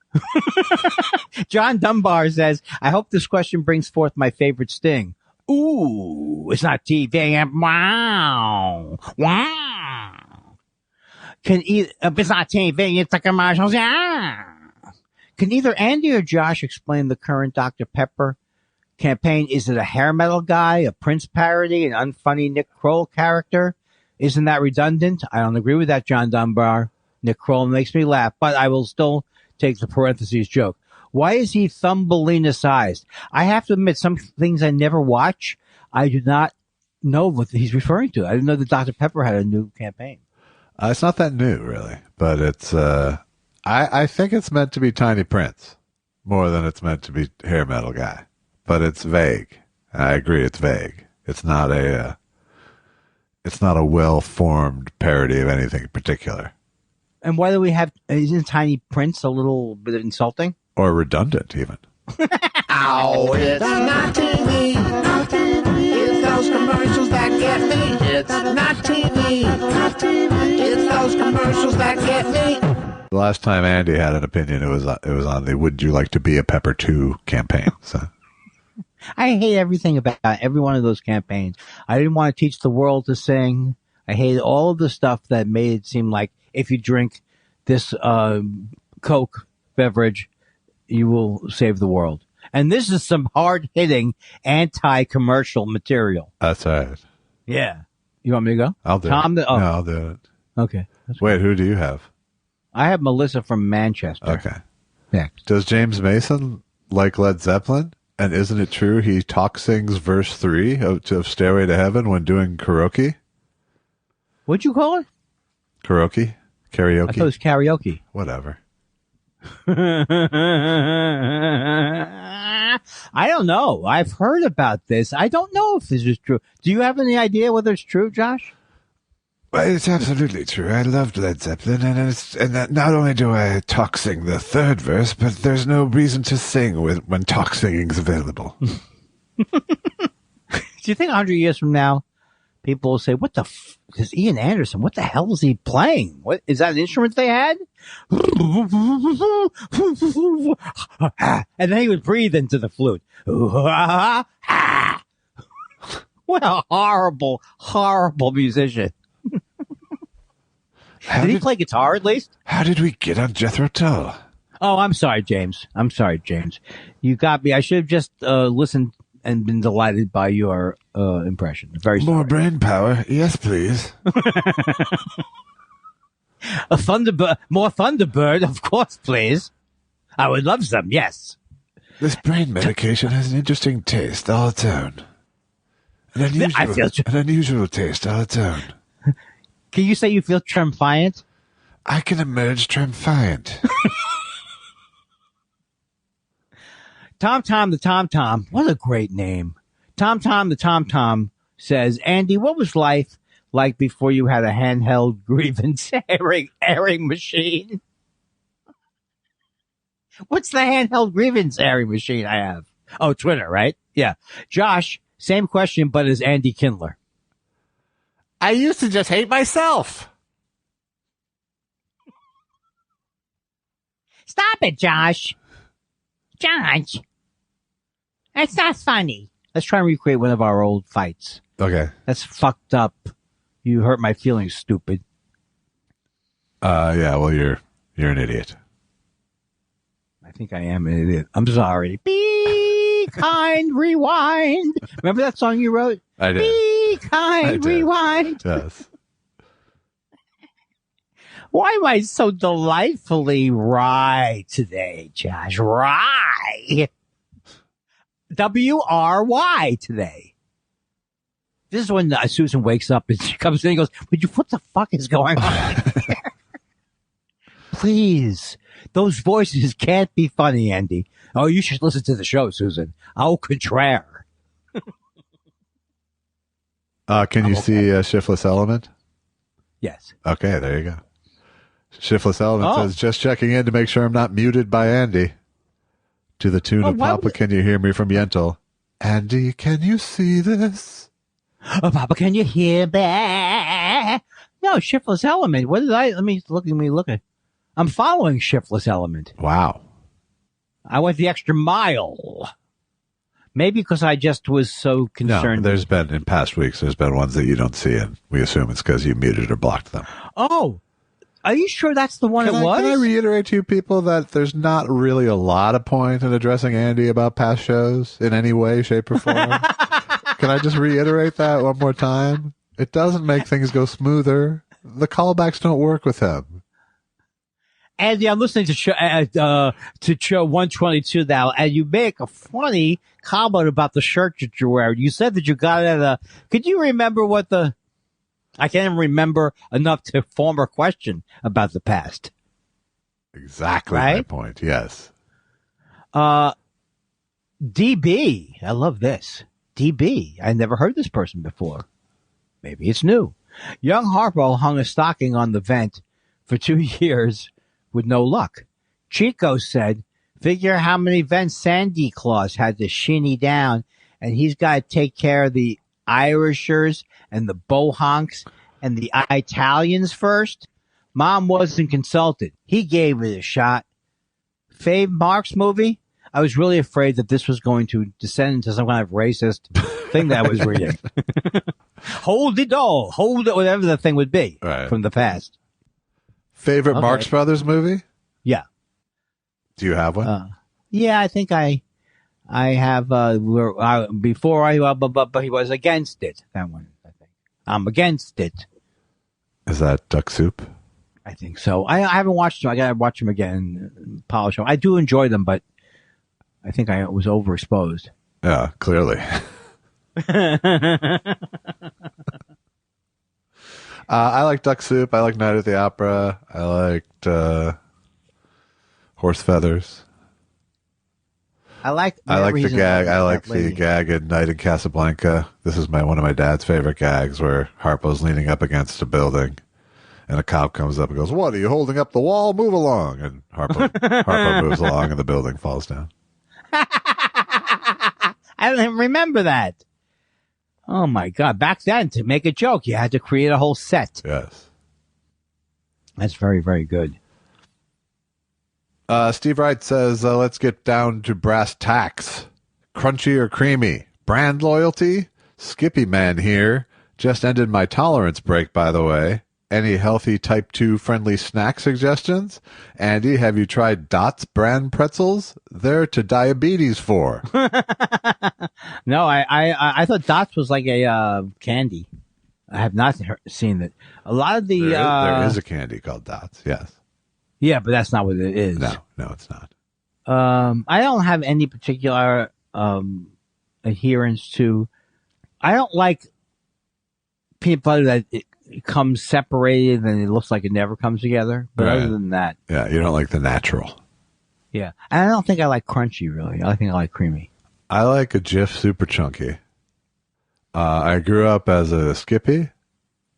John Dunbar says, I hope this question brings forth my favorite sting. Ooh, it's not TV. Wow. Wow. It's not TV. It's the commercials. Yeah. Can either Andy or Josh explain the current Dr. Pepper campaign? Is it a hair metal guy, a Prince parody, an unfunny Nick Kroll character? Isn't that redundant? I don't agree with that, John Dunbar. Nick Kroll makes me laugh, but I will still take the parentheses joke. Why is he Thumbelina-sized? I have to admit, some things I never watch, I do not know what he's referring to. I didn't know that Dr. Pepper had a new campaign. It's not that new, really, but it's. I think it's meant to be Tiny Prince more than it's meant to be hair metal guy, but it's vague. I agree, it's vague. It's not a well-formed parody of anything particular. And why do we have? Isn't Tiny Prince a little bit insulting or redundant, even? Ow, it's not TV. Not TV. It's those commercials that get me. It's not TV. Not TV. It's those commercials that get me. The last time Andy had an opinion, it was on the "Would you like to be a Pepper 2" campaign. So I hate everything about every one of those campaigns. I didn't want to teach the world to sing. I hated all of the stuff that made it seem like if you drink this Coke beverage, you will save the world. And this is some hard-hitting anti-commercial material. That's right. Yeah. You want me to go? I'll do Tom, it. No, I'll do it. Okay. Wait, who do you have? I have Melissa from Manchester. Okay. Next. Does James Mason like Led Zeppelin? And isn't it true he sings verse 3 of Stairway to Heaven when doing karaoke? What'd you call it? Karaoke? Karaoke? I thought it was karaoke. Whatever. I don't know. I've heard about this. I don't know if this is true. Do you have any idea whether it's true, Josh? Well, it's absolutely true. I loved Led Zeppelin, and not only do I talk sing the third verse, but there's no reason to sing when talk singing's available. Do you think 100 years from now, people will say, what the is Ian Anderson, what the hell is he playing? What is that an instrument they had? And then he would breathe into the flute. What a horrible, horrible musician. Did he play guitar at least? How did we get on Jethro Tull? Oh, I'm sorry, James. You got me. I should have just listened and been delighted by your impression. Very sorry. More brain power. Yes, please. More Thunderbird, of course, please. I would love some, yes. This brain medication has an interesting taste all its own. An unusual taste all its own. Can you say you feel triumphant? I can emerge triumphant. Tom the Tom. What a great name. Tom the Tom says, Andy, what was life like before you had a handheld grievance airing machine? What's the handheld grievance airing machine I have? Oh, Twitter, right? Yeah. Josh, same question, but as Andy Kindler. I used to just hate myself. Stop it, Josh. Josh. That's not funny. Let's try and recreate one of our old fights. Okay. That's fucked up. You hurt my feelings, stupid. Yeah, well, you're an idiot. I think I am an idiot. I'm sorry. Be kind, rewind. Remember that song you wrote? I did. Be kind, rewind. Yes. Why am I so delightfully wry today, Josh? Wry. W-R-Y today. This is when Susan wakes up and she comes in and goes, what the fuck is going on? Please. Those voices can't be funny, Andy. Oh, you should listen to the show, Susan. Au contraire. Can you see Shiftless Element? Yes. Okay, there you go. Shiftless Element says, just checking in to make sure I'm not muted by Andy. To the tune of Papa, Can You Hear Me from Yentl? Andy, can you see this? Oh, Papa, can you hear me? No, Shiftless Element. What did let me look at. I'm following Shiftless Element. Wow. I went the extra mile. Maybe because I just was so concerned. No, there's been, in past weeks, there's been ones that you don't see, and we assume it's because you muted or blocked them. Oh, are you sure that's the one was? Can I reiterate to you people that there's not really a lot of point in addressing Andy about past shows in any way, shape, or form? Can I just reiterate that one more time? It doesn't make things go smoother. The callbacks don't work with him. Andy, I'm listening to show 122 now, and you make a funny comment about the shirt that you're wearing. You said that you got it at a. Could you remember what the? I can't even remember enough to form a question about the past. Exactly right? My point. Yes. DB, I love this. DB, I never heard this person before. Maybe it's new. Young Harpo hung a stocking on the vent for 2 years with no luck. Chico said, figure how many vents Sandy Claus had to shinny down, and he's got to take care of the Irishers and the Bohonks and the Italians first. Mom wasn't consulted. He gave it a shot. Fave Marx movie? I was really afraid that this was going to descend into some kind of racist thing that I was reading. Hold it all. Hold it, whatever the thing would be from the past. Favorite Marx Brothers movie? Yeah. Do you have one? Yeah, I think I have, before but he was against it. That one, I think. I'm against it. Is that Duck Soup? I think so. I haven't watched them. I gotta watch them again, polish them. I do enjoy them, but I think I was overexposed. Yeah, clearly. I like Duck Soup. I like Night at the Opera. I liked Horse Feathers. I like the gag. I like the gag in Night in Casablanca. This is one of my dad's favorite gags, where Harpo's leaning up against a building, and a cop comes up and goes, "What are you holding up the wall? Move along!" And Harpo moves along, and the building falls down. I don't remember that. Oh my God! Back then, to make a joke, you had to create a whole set. Yes, that's very, very good. Steve Wright says, let's get down to brass tacks. Crunchy or creamy? Brand loyalty? Skippy Man here. Just ended my tolerance break, by the way. Any healthy type 2 friendly snack suggestions? Andy, have you tried Dots brand pretzels? They're to diabetes for. No, I thought Dots was like a candy. I have not seen it. A lot of the... there is a candy called Dots, yes. Yeah, but that's not what it is. No, it's not. I don't have any particular adherence to. I don't like peanut butter that it comes separated and it looks like it never comes together. But other than that, yeah, you don't like the natural. Yeah, and I don't think I like crunchy really. I think I like creamy. I like a Jif Super Chunky. I grew up as a Skippy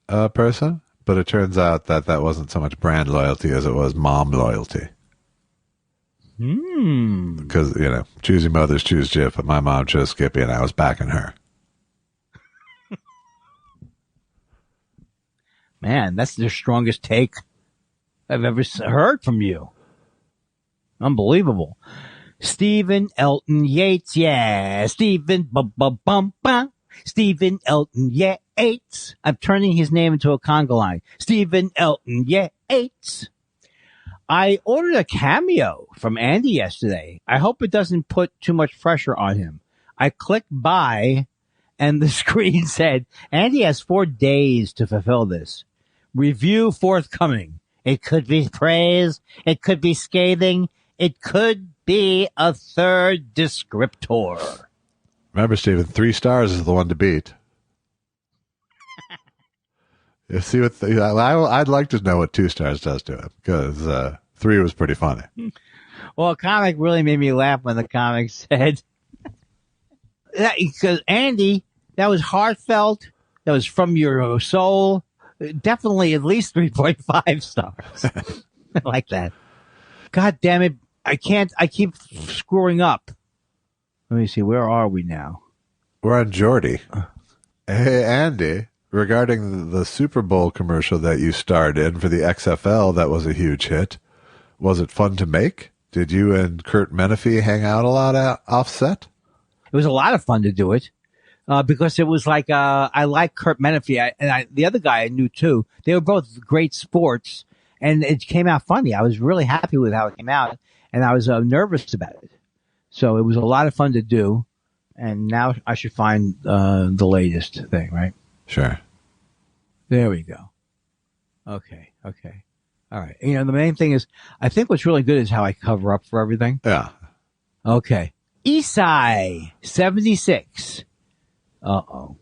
person. But it turns out that wasn't so much brand loyalty as it was mom loyalty. Because, choosy mothers choose Jif, but my mom chose Skippy, and I was backing her. Man, that's the strongest take I've ever heard from you. Unbelievable. Stephen Elton Yates, yeah. Stephen Stephen Elton Yates. I'm turning his name into a conga line. Stephen Elton Yates. I ordered a cameo from Andy yesterday. I hope it doesn't put too much pressure on him. I clicked buy, and the screen said, Andy has 4 days to fulfill this. Review forthcoming. It could be praise. It could be scathing. It could be a third descriptor. Remember, Stephen, 3 stars is the one to beat. You see what I'd like to know what 2 stars does to him, because 3 was pretty funny. Well, a comic really made me laugh when the comic said, because Andy, that was heartfelt, that was from your soul, definitely at least 3.5 stars. I like that. God damn it. I keep screwing up. Let me see, where are we now? We're on Geordie. Hey, Andy, regarding the Super Bowl commercial that you starred in for the XFL, that was a huge hit. Was it fun to make? Did you and Kurt Menefee hang out a lot offset? It was a lot of fun to do it, because it was like, I like Kurt Menefee, the other guy I knew too. They were both great sports, and it came out funny. I was really happy with how it came out, and I was nervous about it. So it was a lot of fun to do. And now I should find the latest thing, right? Sure. There we go. Okay. All right. The main thing is, I think what's really good is how I cover up for everything. Yeah. Okay. Esai, 76. Uh-oh.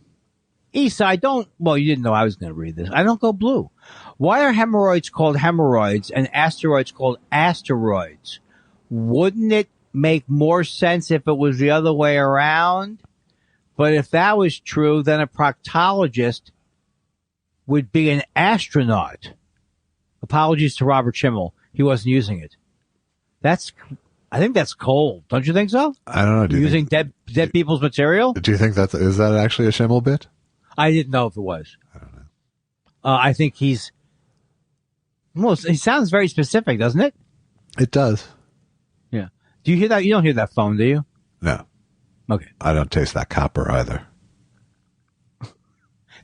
Esai, well, you didn't know I was going to read this. I don't go blue. Why are hemorrhoids called hemorrhoids and asteroids called asteroids? Wouldn't it make more sense if it was the other way around? But if that was true, then a proctologist would be an astronaut. Apologies to Robert Schimmel. He wasn't using it. I think that's cold. Don't you think so? I don't know. Using dead people's material? Do you think is that actually a Schimmel bit? I didn't know if it was. I don't know. I think he sounds very specific, doesn't it? It does. Yeah. Do you hear that? You don't hear that phone, do you? No. Okay. I don't taste that copper either.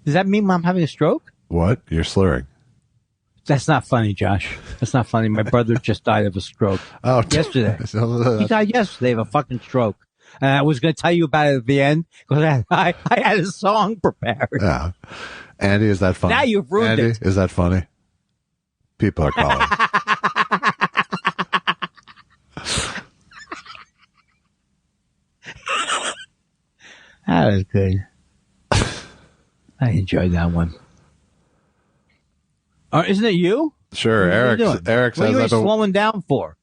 Does that mean I'm having a stroke? What? You're slurring. That's not funny, Josh. That's not funny. My brother just died of a stroke. Oh, yesterday. He died yesterday of a fucking stroke. And I was going to tell you about it at the end because I had a song prepared. Yeah. Andy, is that funny? Now you've ruined Andy, it. Is that funny? People are calling. That was good. I enjoyed that one. Isn't it you? Sure. Eric says what are you slowing down for?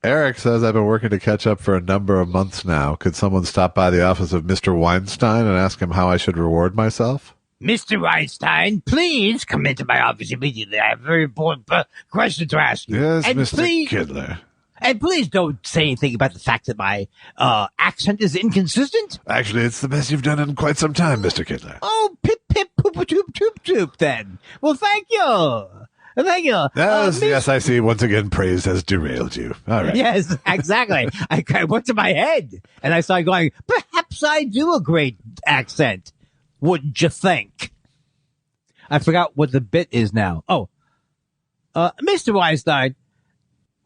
Eric says, I've been working to catch up for a number of months now. Could someone stop by the office of Mr. Weinstein and ask him how I should reward myself? Mr. Weinstein, please come into my office immediately. I have a very important question to ask you. Yes, and Mr. Kindler. And please don't say anything about the fact that my accent is inconsistent. Actually, it's the best you've done in quite some time, Mr. Kindler. Oh, pip, pip, poop, toop, toop, toop, then. Well, thank you. Thank you. Yes, I see. Once again, praise has derailed you. All right. Yes, exactly. I went to my head, and I started going, perhaps I do a great accent. Wouldn't you think? I forgot what the bit is now. Oh, Mr. Weinstein,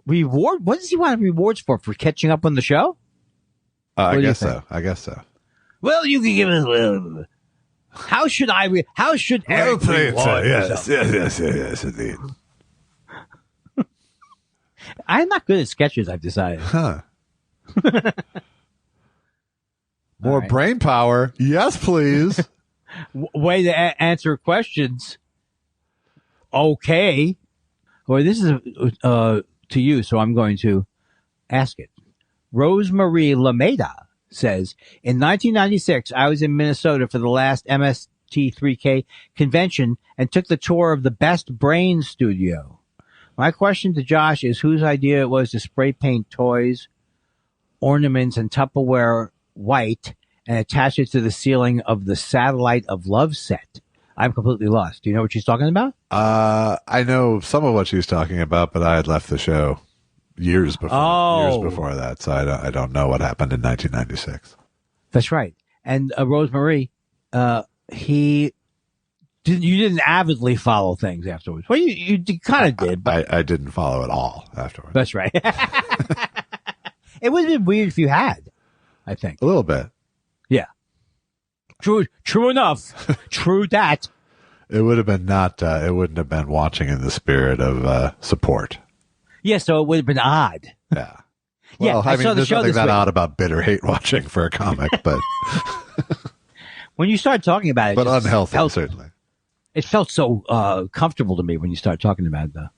reward? What does he want rewards for catching up on the show? I guess so. Well, you can give us. How should Eric reward? Yes, indeed. I'm not good at sketches, I've decided. Huh. More right. brain power. Yes, please. Way to answer questions. Okay. Well, this is to you, so I'm going to ask it. Rosemarie Lameda says, in 1996, I was in Minnesota for the last MST3K convention and took the tour of the Best Brain Studio. My question to Josh is whose idea it was to spray paint toys, ornaments, and Tupperware white and attach it to the ceiling of the Satellite of Love set. I'm completely lost. Do you know what she's talking about? I know some of what she's talking about, but I had left the show years before that, so I don't know what happened in 1996. That's right. And Rosemarie, you didn't avidly follow things afterwards. Well, you kind of did, but I didn't follow it all afterwards. That's right. It would have been weird if you had, I think. A little bit. Yeah. True enough. True that. It would have been it wouldn't have been watching in the spirit of support. Yeah, so it would have been odd. Yeah. Well, I saw the there's show nothing this that week. odd about bitter hate watching for a comic, but when you start talking about it, but unhealthy, certainly. It felt so comfortable to me when you started talking about it, though.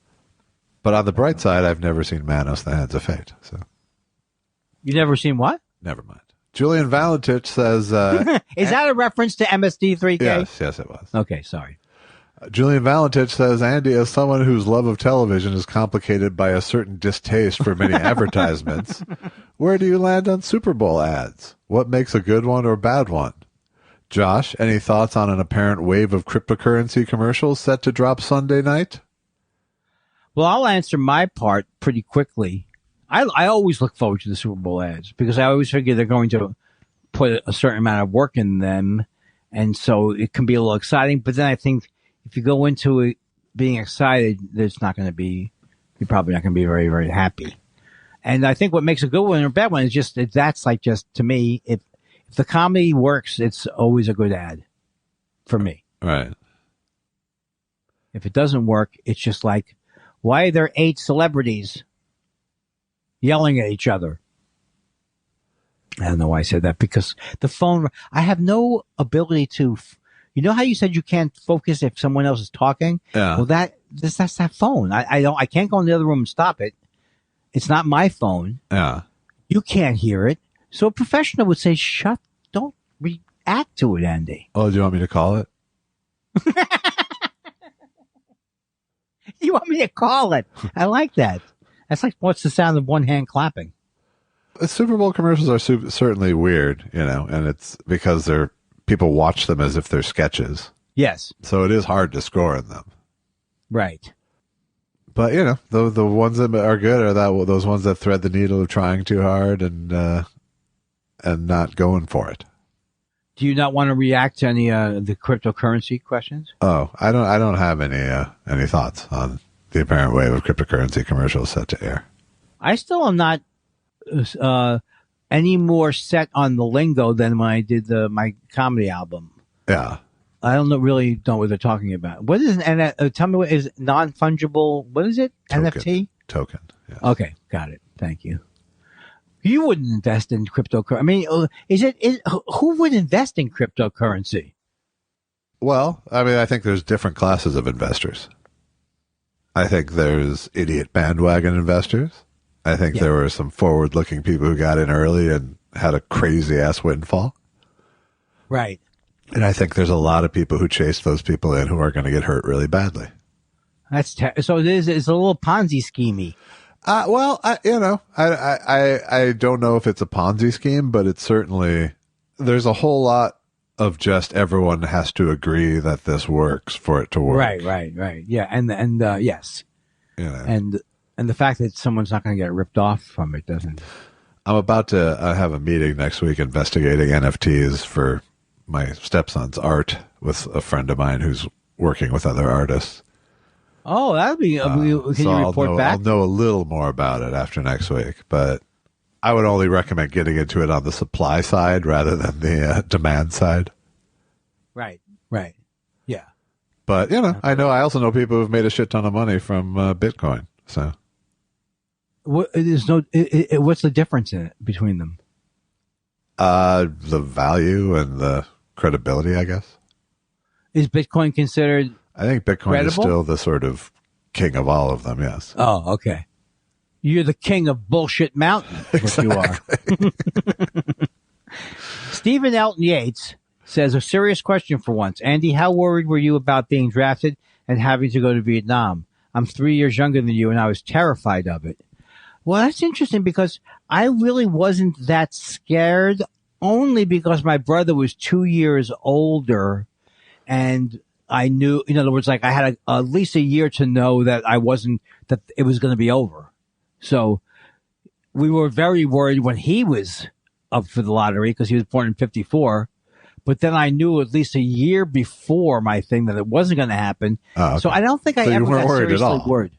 But on the bright side, I've never seen Manos, the Hands of Fate. So you've never seen what? Never mind. Julian Valentich says... Is that a reference to MSD3K? Yes, it was. Okay, sorry. Julian Valentich says, Andy, as someone whose love of television is complicated by a certain distaste for many advertisements, where do you land on Super Bowl ads? What makes a good one or bad one? Josh, any thoughts on an apparent wave of cryptocurrency commercials set to drop Sunday night? Well, I'll answer my part pretty quickly. I always look forward to the Super Bowl ads because I always figure they're going to put a certain amount of work in them. And so it can be a little exciting. But then I think if you go into it being excited, you're probably not going to be very, very happy. And I think what makes a good one or a bad one is just, to me, if the comedy works, it's always a good ad for me. Right. If it doesn't work, it's just like, why are there 8 celebrities yelling at each other? I don't know why I said that, because the phone, I have no ability to, you know how you said you can't focus if someone else is talking? Yeah. Well, that's that phone. I can't go in the other room and stop it. It's not my phone. Yeah. You can't hear it. So a professional would say, don't react to it, Andy. Oh, do you want me to call it? You want me to call it? I like that. That's like, what's the sound of one hand clapping? Super Bowl commercials are certainly weird, and it's because people watch them as if they're sketches. Yes. So it is hard to score in them. Right. But, the ones that are good are those ones that thread the needle of trying too hard and not going for it. Do you not want to react to any the cryptocurrency questions? Oh, I don't have any thoughts on the apparent wave of cryptocurrency commercials set to air. I still am not any more set on the lingo than when I did my comedy album. Yeah. I really know what they're talking about. What is tell me what is non-fungible? What is it? NFT? Token. Yes. Okay, got it. Thank you. You wouldn't invest in cryptocurrency. I mean, who would invest in cryptocurrency? Well, I think there's different classes of investors. I think there's idiot bandwagon investors. I think there were some forward-looking people who got in early and had a crazy-ass windfall. Right. And I think there's a lot of people who chase those people in who are going to get hurt really badly. So it's a little Ponzi schemey. Well, I don't know if it's a Ponzi scheme, but it's certainly, there's a whole lot of just everyone has to agree that this works for it to work. Right. Yeah. And yes. And the fact that someone's not going to get ripped off from it doesn't. I'm about to have a meeting next week investigating NFTs for my stepson's art with a friend of mine who's working with other artists. Oh, that'll be. Can you report back? I'll know a little more about it after next week, but I would only recommend getting into it on the supply side rather than the demand side. Right. Yeah. But I also know people who've made a shit ton of money from Bitcoin. So, what's the difference in it between them? The value and the credibility, I guess. Is Bitcoin considered? I think Bitcoin credible? Is still the sort of king of all of them, yes. Oh, okay. You're the king of Bullshit Mountain, exactly. You are. Stephen Elton Yates says, a serious question for once. Andy, how worried were you about being drafted and having to go to Vietnam? I'm 3 years younger than you, and I was terrified of it. Well, that's interesting because I really wasn't that scared, only because my brother was 2 years older, and I knew, in other words, like I had at least a year to know that that it was going to be over. So we were very worried when he was up for the lottery because he was born in 1954. But then I knew at least a year before my thing that it wasn't going to happen. Oh, okay. So I don't think I ever got seriously worried.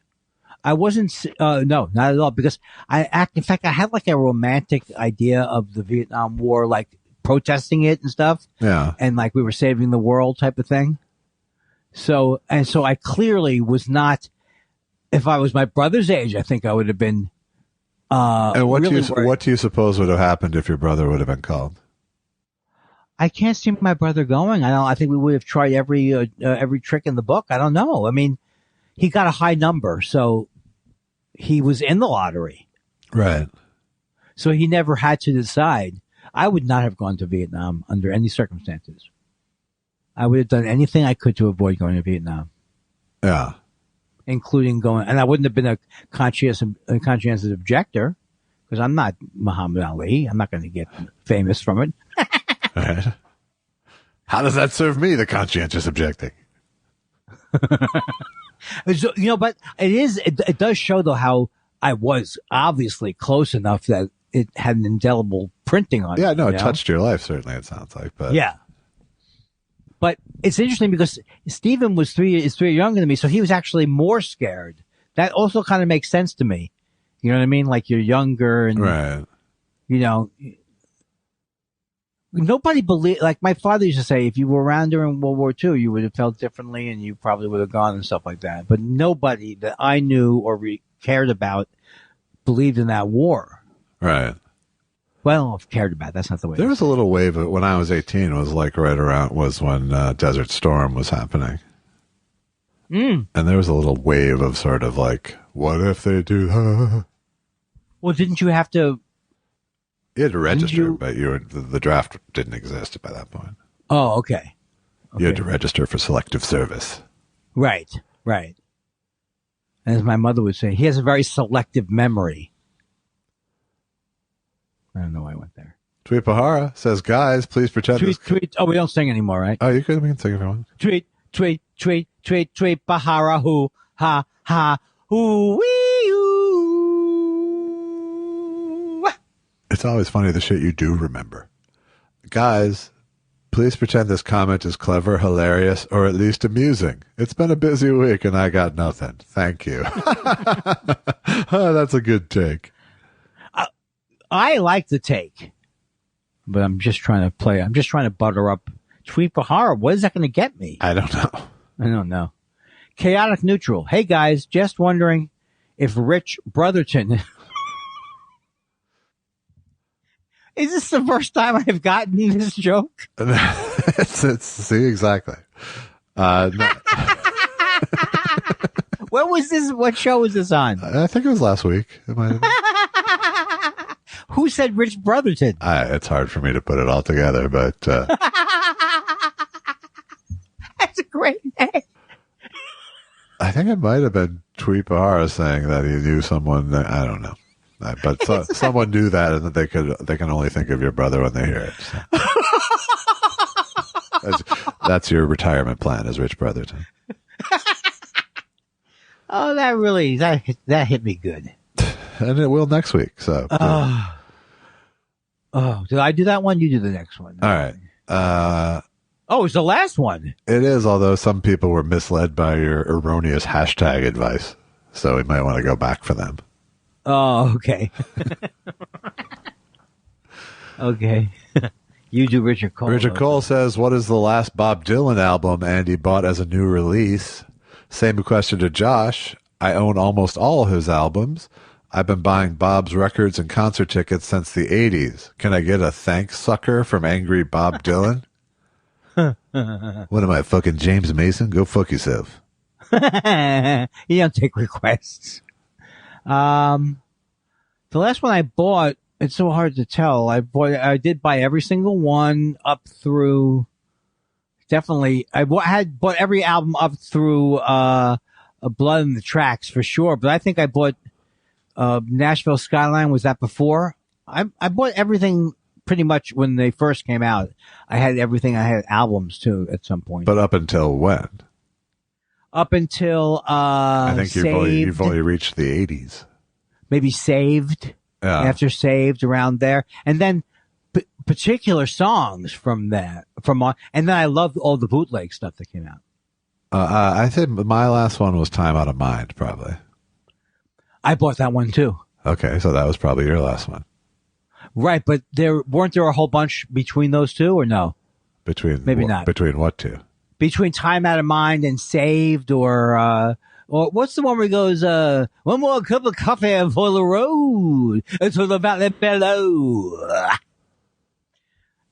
I wasn't, no, not at all, because in fact, I had like a romantic idea of the Vietnam War, like protesting it and stuff. Yeah. And like we were saving the world type of thing. So I clearly was not, if I was my brother's age, I think I would have been, and what really do you suppose would have happened if your brother would have been called? I can't see my brother going. I think we would have tried every trick in the book. I don't know. I mean, he got a high number, so he was in the lottery. Right. So he never had to decide. I would not have gone to Vietnam under any circumstances. I would have done anything I could to avoid going to Vietnam. Yeah. Including going, and I wouldn't have been a conscientious objector, because I'm not Muhammad Ali. I'm not going to get famous from it. Right. How does that serve me, the conscientious objecting? So, but it does show, though, how I was obviously close enough that it had an indelible printing on it. Yeah, no, it touched your life, certainly, it sounds like. But yeah. But it's interesting because Stephen is 3 years younger than me, so he was actually more scared. That also kind of makes sense to me. You know what I mean? Like, you're younger and, right. Nobody believed, like my father used to say, if you were around during World War II, you would have felt differently and you probably would have gone and stuff like that. But nobody that I knew or cared about believed in that war. Right. Well, cared about, that's not the way. There was a little wave of, when I was 18, was like was when Desert Storm was happening. And there was a little wave of sort of like, what if they do? Well, didn't you have to? You had to register, but the draft didn't exist by that point. Oh, okay. You had to register for selective service. Right. As my mother would say, he has a very selective memory. I don't know why I went there. Tweet Pahara says, guys, please pretend tweet. Oh, we don't sing anymore, right? Oh, we can sing if you want. Tweet, Pahara, hoo, ha, ha, hoo, wee, oo. It's always funny the shit you do remember. Guys, please pretend this comment is clever, hilarious, or at least amusing. It's been a busy week and I got nothing. Thank you. Oh, that's a good take. I like the take, but I'm just trying to butter up Tweet Pahara. What is that going to get me? I don't know. Chaotic Neutral. Hey guys, just wondering if Rich Brotherton. Is this the first time I've gotten this joke? See, exactly. No. When was this? What show was this on? I think it was last week. It might have been. Who said Rich Brotherton? It's hard for me to put it all together, but that's a great name. I think it might have been Tweet Pahara saying that he knew someone. I don't know. But someone knew that, and that they can only think of your brother when they hear it. So. That's your retirement plan, is Rich Brotherton. Oh, that hit me good. And it will next week. So. Did I do that one? You do the next one. All right. It's the last one. It is, although some people were misled by your erroneous hashtag advice, so we might want to go back for them. Oh, okay. Okay. You do Richard Cole. Richard Cole says, what is the last Bob Dylan album Andy bought as a new release? Same question to Josh. I own almost all his albums. I've been buying Bob's records and concert tickets since the 80s. Can I get a thanks sucker from Angry Bob Dylan? What am I, fucking James Mason? Go fuck yourself. You don't take requests. The last one I bought, it's so hard to tell. I did buy every single one up through, definitely, had bought every album up through, Blood in the Tracks for sure, but I think I bought, Nashville Skyline. Was that before? I bought everything pretty much when they first came out. I had everything. I had albums too at some point. But up until when? Up until, I think you've only reached the 80s. Maybe Saved. Yeah. After Saved, around there. And then particular songs from that. And then I loved all the bootleg stuff that came out. I think my last one was Time Out of Mind, probably. I bought that one too. Okay, so that was probably your last one. Right, but weren't there a whole bunch between those two, or no? Maybe not. Between what two? Between Time Out of Mind and Saved, or what's the one where he goes, one more cup of coffee for the road until the valley below.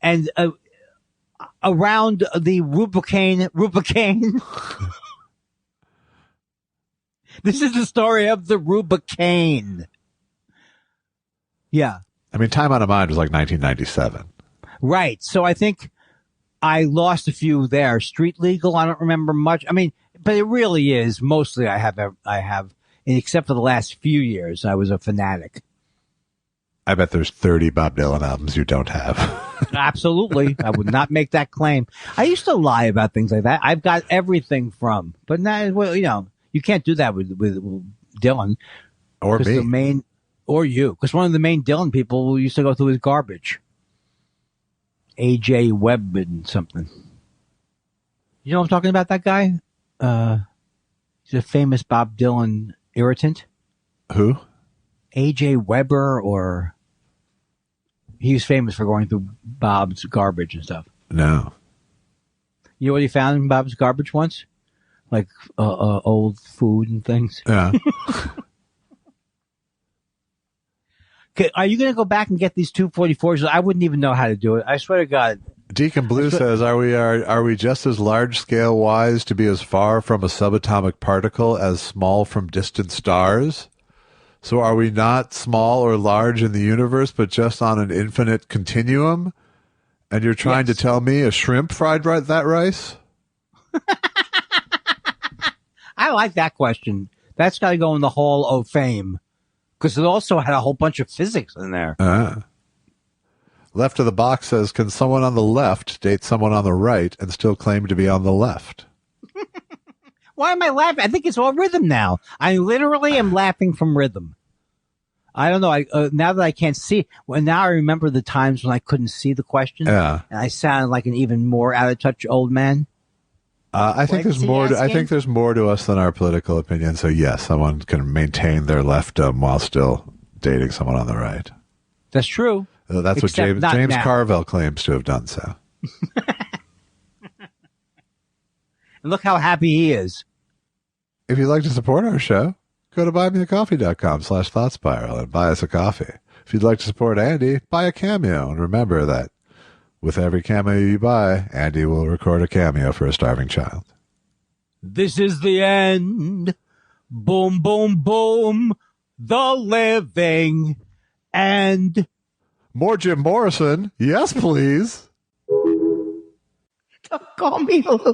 And around the Rubicane. This is the story of the Rubicane. Yeah. I mean, Time Out of Mind was like 1997. Right. So I think I lost a few there. Street Legal, I don't remember much. I mean, but it really is. Mostly I have, except for the last few years, I was a fanatic. I bet there's 30 Bob Dylan albums you don't have. Absolutely. I would not make that claim. I used to lie about things like that. I've got everything from, but now, well, you know, you can't do that with Dylan. Or me. Or you. Because one of the main Dylan people used to go through his garbage. A.J. Webb and something. You know what I'm talking about, that guy? He's a famous Bob Dylan irritant. Who? A.J. Weber, or... He was famous for going through Bob's garbage and stuff. No. You know what he found in Bob's garbage once? Like old food and things. Yeah. Okay, are you going to go back and get these 244s? I wouldn't even know how to do it. I swear to God. Deacon Blue says, are we just as large scale wise to be as far from a subatomic particle as small from distant stars? So are we not small or large in the universe, but just on an infinite continuum? And you're trying to tell me a shrimp fried that rice? I like that question. That's got to go in the Hall of Fame. Because it also had a whole bunch of physics in there. Left of the box says, can someone on the left date someone on the right and still claim to be on the left? Why am I laughing? I think it's all rhythm now. I literally am laughing from rhythm. I don't know. Now that I can't see, well, now I remember the times when I couldn't see the question. Yeah. And I sounded like an even more out of touch old man. I think there's more. I think there's more to us than our political opinion. So yes, someone can maintain their leftdom while still dating someone on the right. That's true. That's what James Carville claims to have done. So. And look how happy he is. If you'd like to support our show, go to buymeacoffee.com/thoughtspiral and buy us a coffee. If you'd like to support Andy, buy a cameo. And remember that with every cameo you buy, Andy will record a cameo for a starving child. This is the end. Boom, boom, boom. The living end. More Jim Morrison. Yes, please. Don't call me Lulu.